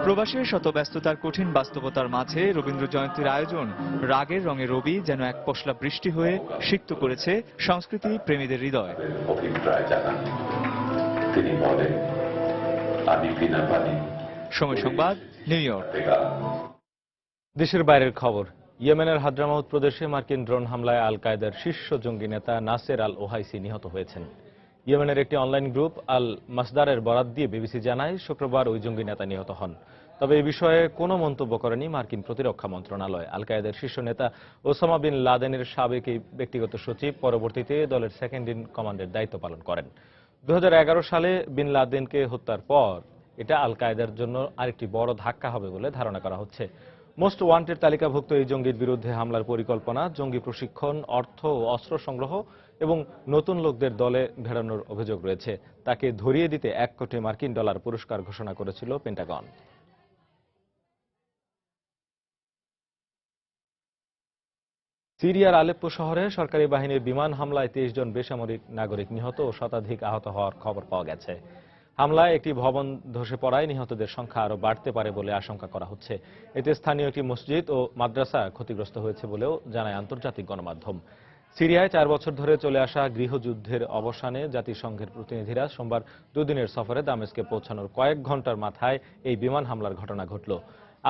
প্রবাসের শত ব্যস্ততার কঠিন বাস্তবতার মাঝে রবীন্দ্র জয়ন্তীর আয়োজন রাগের রঙে রবি যেন এক পশলা বৃষ্টি হয়ে সিক্ত করেছে সংস্কৃতি প্রেমীদের হৃদয়। সময় সংবাদ, নিউ ইয়র্ক। দেশের বাইরের খবর। ইয়েমেনের হাদ্রামাউত প্রদেশে মার্কিন ড্রোন হামলায় আল কায়েদার শীর্ষ জঙ্গি নেতা নাসের আল ওহাইসি নিহত হয়েছেন। ইয়েমেনের একটি অনলাইন গ্রুপ আল মাসদারের বরাত দিয়ে বিবিসি জানায় শুক্রবার ওই জঙ্গি নেতা নিহত হন। তবে এই বিষয়ে কোনো মন্তব্য করেনি মার্কিন প্রতিরক্ষা মন্ত্রণালয়। আল কায়েদার শীর্ষ নেতা ওসামা বিন লাদেনের সাবেক এই ব্যক্তিগত সচিব পরবর্তীতে দলের সেকেন্ড ইন কমান্ডের দায়িত্ব পালন করেন। 2011 সালে বিন লাদেনকে হত্যার পর এটা আল কায়েদার জন্য আরেকটি বড় ধাক্কা হবে বলে ধারণা করা হচ্ছে। মোস্ট ওয়ান্টেড তালিকাভুক্ত এই জঙ্গির বিরুদ্ধে হামলার পরিকল্পনা, জঙ্গি প্রশিক্ষণ, অর্থ ও অস্ত্র সংগ্রহ এবং নতুন লোকদের দলে ভেড়ানোর অভিযোগ রয়েছে। তাকে ধরিয়ে দিতে $1 কোটি পুরস্কার ঘোষণা করেছিল পেন্টাগন। সিরিয়ার আলেপ্পো শহরে সরকারি বাহিনীর বিমান হামলায় 23 জন বেসামরিক নাগরিক নিহত ও শতাধিক আহত হওয়ার খবর পাওয়া গেছে। হামলায় একটি ভবন ধসে পড়ায় নিহতদের সংখ্যা আরও বাড়তে পারে বলে আশঙ্কা করা হচ্ছে। এতে স্থানীয় একটি মসজিদ ও মাদ্রাসা ক্ষতিগ্রস্ত হয়েছে বলেও জানায় আন্তর্জাতিক গণমাধ্যম। সিরিয়ায় 4 বছর ধরে চলে আসা গৃহযুদ্ধের অবসানে জাতিসংঘের প্রতিনিধিরা সোমবার 2 দিনের সফরে দামেস্কে পৌঁছানোর কয়েক ঘন্টার মাথায় এই বিমান হামলার ঘটনা ঘটল।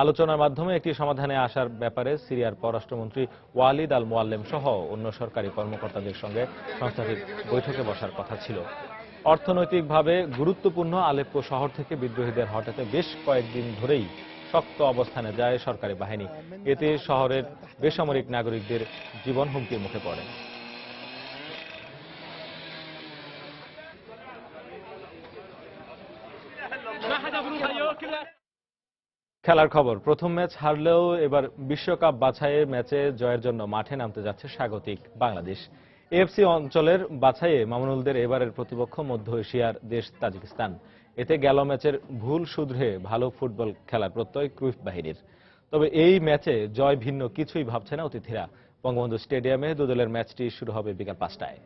আলোচনার মাধ্যমে একটি সমাধানে আসার ব্যাপারে সিরিয়ার পররাষ্ট্রমন্ত্রী ওয়ালিদ আল মোয়াল্লেম সহ অন্য সরকারি কর্মকর্তাদের সঙ্গে সংস্থাটির বৈঠকে বসার কথা ছিল। অর্থনৈতিকভাবে গুরুত্বপূর্ণ আলেপ্পো শহর থেকে বিদ্রোহীদের হটাতে বেশ কয়েকদিন ধরেই শক্ত অবস্থানে যায় সরকারি বাহিনী। এতে শহরের বেসামরিক নাগরিকদের জীবন হুমকির মুখে পড়ে। খেলার খবর, প্রথম ম্যাচ হারলেও এবার বিশ্বকাপ বাছাইয়ের ম্যাচে জয়ের জন্য মাঠে নামতে যাচ্ছে স্বাগতিক বাংলাদেশ। এএফসি অঞ্চলের বাছাইয়ে মামুনুলদের এবারের প্রতিপক্ষ মধ্য এশিয়ার দেশ তাজিকিস্তান। এতে গেল ম্যাচের ভুল শুধরে ভালো ফুটবল খেলার প্রত্যয় ক্রুইফ বাহিনীর। তবে এই ম্যাচে জয় ভিন্ন কিছুই ভাবছে না অতিথিরা। বঙ্গবন্ধু স্টেডিয়ামে দুদলের ম্যাচটি শুরু হবে বিকাল 5টায়।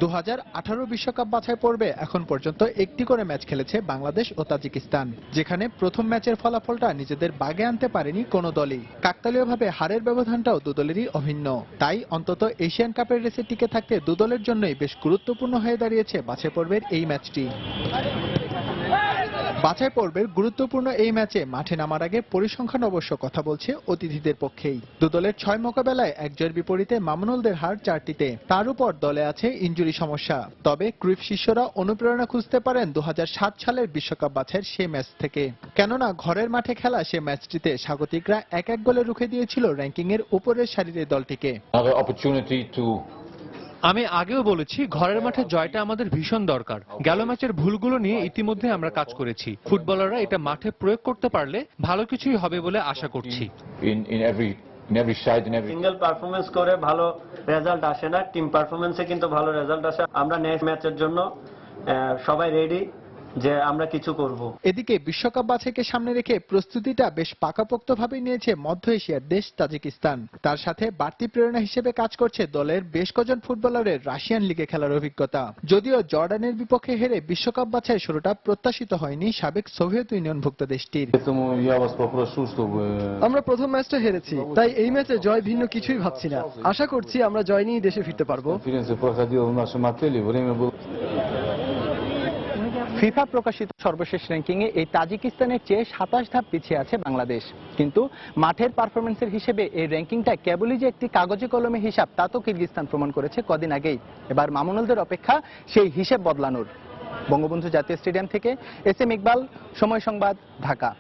2018 বিশ্বকাপ বাছাই পর্বে এখন পর্যন্ত একটি করে ম্যাচ খেলেছে বাংলাদেশ ও তাজিকিস্তান, যেখানে প্রথম ম্যাচের ফলাফলটা নিজেদের বাগে আনতে পারেনি কোনো দলই। কাকতালীয়ভাবে হারের ব্যবধানটাও দুদলেরই অভিন্ন। তাই অন্তত এশিয়ান কাপের রেসে টিকে থাকতে দুদলের জন্যই বেশ গুরুত্বপূর্ণ হয়ে দাঁড়িয়েছে বাছাই পর্বের এই ম্যাচটি। বাছাই পর্বের গুরুত্বপূর্ণ এই ম্যাচে মাঠে নামার আগে পরিসংখ্যান অবশ্য কথা বলছে অতিথিদের পক্ষেই। দুদলের 6 মোকাবেলায় 1 জয়ের বিপরীতে মামুনুলদের হার 4টিতে। তার উপর দলে আছে ইনজুরি সমস্যা। তবে ক্রুইফ শিষ্যরা অনুপ্রেরণা খুঁজতে পারেন 2007 সালের বিশ্বকাপ বাছাইয়ের সেই ম্যাচ থেকে। কেননা ঘরের মাঠে খেলা সে ম্যাচটিতে স্বাগতিকরা 1-1 গোলে রুখে দিয়েছিল র্যাঙ্কিং এর উপরের সারির দলটিকে। আমি আগেও বলেছি, ঘরের মাঠে জয়টা আমাদের ভীষণ দরকার। গেল ম্যাচের ভুলগুলো নিয়ে ইতিমধ্যে আমরা কাজ করেছি। ফুটবলাররা এটা মাঠে প্রয়োগ করতে পারলে ভালো কিছুই হবে বলে আশা করছি। সিঙ্গেল পারফরমেন্স করে ভালো রেজাল্ট আসে না, টিম পারফরমেন্সে কিন্তু ভালো রেজাল্ট আসে। আমরা নেক্সট ম্যাচের জন্য সবাই রেডি যে আমরা কিছু করব। এদিকে বিশ্বকাপ বাছাইকে সামনে রেখে প্রস্তুতিটা বেশ পাকাপোক্তভাবে নিয়েছে মধ্য এশিয়ার দেশ তাজিকিস্তান। তার সাথে বাড়তি প্রেরণা হিসেবে কাজ করছে দলের বেশ কজন ফুটবলারের রাশিয়ান লিগে খেলার অভিজ্ঞতা। যদিও জর্ডানের বিপক্ষে হেরে বিশ্বকাপ বাছাই শুরুটা প্রত্যাশিত হয়নি সাবেক সোভিয়েত ইউনিয়নভুক্ত দেশটির। আমরা প্রথম ম্যাচটা হেরেছি, তাই এই ম্যাচে জয় ভিন্ন কিছুই ভাবছি না। আশা করছি আমরা জয় নিয়ে দেশে ফিরতে পারবো। ফিফা প্রকাশিত সর্বশেষ র্যাঙ্কিংয়ে এই তাজিকিস্তানের চেয়ে 27 ধাপ পিছিয়ে আছে বাংলাদেশ। কিন্তু মাঠের পারফরমেন্সের হিসেবে এই র্যাঙ্কিংটা কেবলই যে একটি কাগজে কলমে হিসাব, তা তো কিরগিজস্তান প্রমাণ করেছে কদিন আগেই। এবার মামুনুলদের অপেক্ষা সেই হিসেব বদলানোর। বঙ্গবন্ধু জাতীয় স্টেডিয়াম থেকে এস এম ইকবাল, সময় সংবাদ, ঢাকা।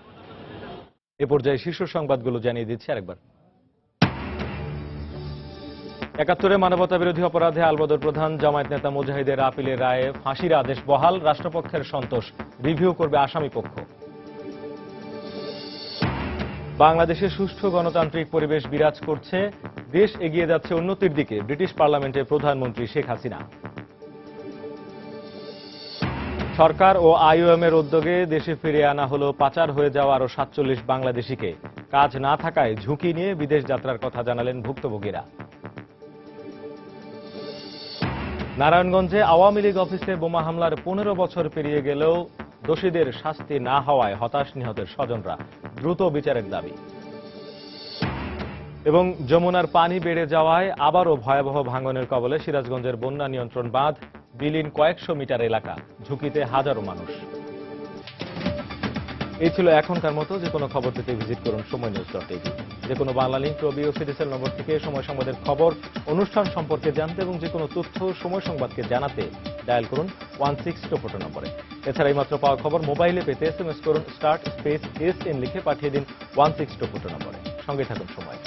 এ পর্যায়ে শীর্ষ সংবাদগুলো জানিয়ে দিচ্ছি আরেকবার। 71 মানবতা বিরোধী অপরাধে আলবদর প্রধান জামায়াত নেতা মুজাহিদের আপিলের রায়ে ফাঁসির আদেশ বহাল, রাষ্ট্রপক্ষের সন্তোষ, রিভিউ করবে আসামি পক্ষ। বাংলাদেশে সুষ্ঠু গণতান্ত্রিক পরিবেশ বিরাজ করছে, দেশ এগিয়ে যাচ্ছে উন্নতির দিকে, ব্রিটিশ পার্লামেন্টের প্রধানমন্ত্রী শেখ হাসিনা। সরকার ও আইওএম এর উদ্যোগে দেশে ফিরিয়ে আনা হলো পাচার হয়ে যাওয়া আরো 47 বাংলাদেশিকে। কাজ না থাকায় ঝুঁকি নিয়ে বিদেশ যাত্রার কথা জানালেন ভুক্তভোগীরা। নারায়ণগঞ্জে আওয়ামী লীগ অফিসে বোমা হামলার 15 বছর পেরিয়ে গেলেও দোষীদের শাস্তি না হওয়ায় হতাশ নিহতের স্বজনরা, দ্রুত বিচারের দাবি। এবং যমুনার পানি বেড়ে যাওয়ায় আবারও ভয়াবহ ভাঙনের কবলে সিরাজগঞ্জের বন্যা নিয়ন্ত্রণ বাঁধ, বিলীন কয়েকশো মিটার এলাকা, ঝুঁকিতে হাজারো মানুষ। এই ছিল এখনকার মতো। যে কোনো খবর পেতে ভিজিট করুন সময়নিউজ.টিভি। যে কোনো বাংলা লিঙ্ক ও বিওসিডিসেল নম্বর থেকে সময় সংবাদের খবর, অনুষ্ঠান সম্পর্কে জানতে এবং যে কোনো তথ্য সময় সংবাদকে জানাতে ডায়াল করুন 1624 নম্বরে। এছাড়া এইমাত্র পাওয়া খবর মোবাইলে পেতে SMS করুন START SN লিখে পাঠিয়ে দিন 1624 নম্বরে। সঙ্গে থাকুন সময়।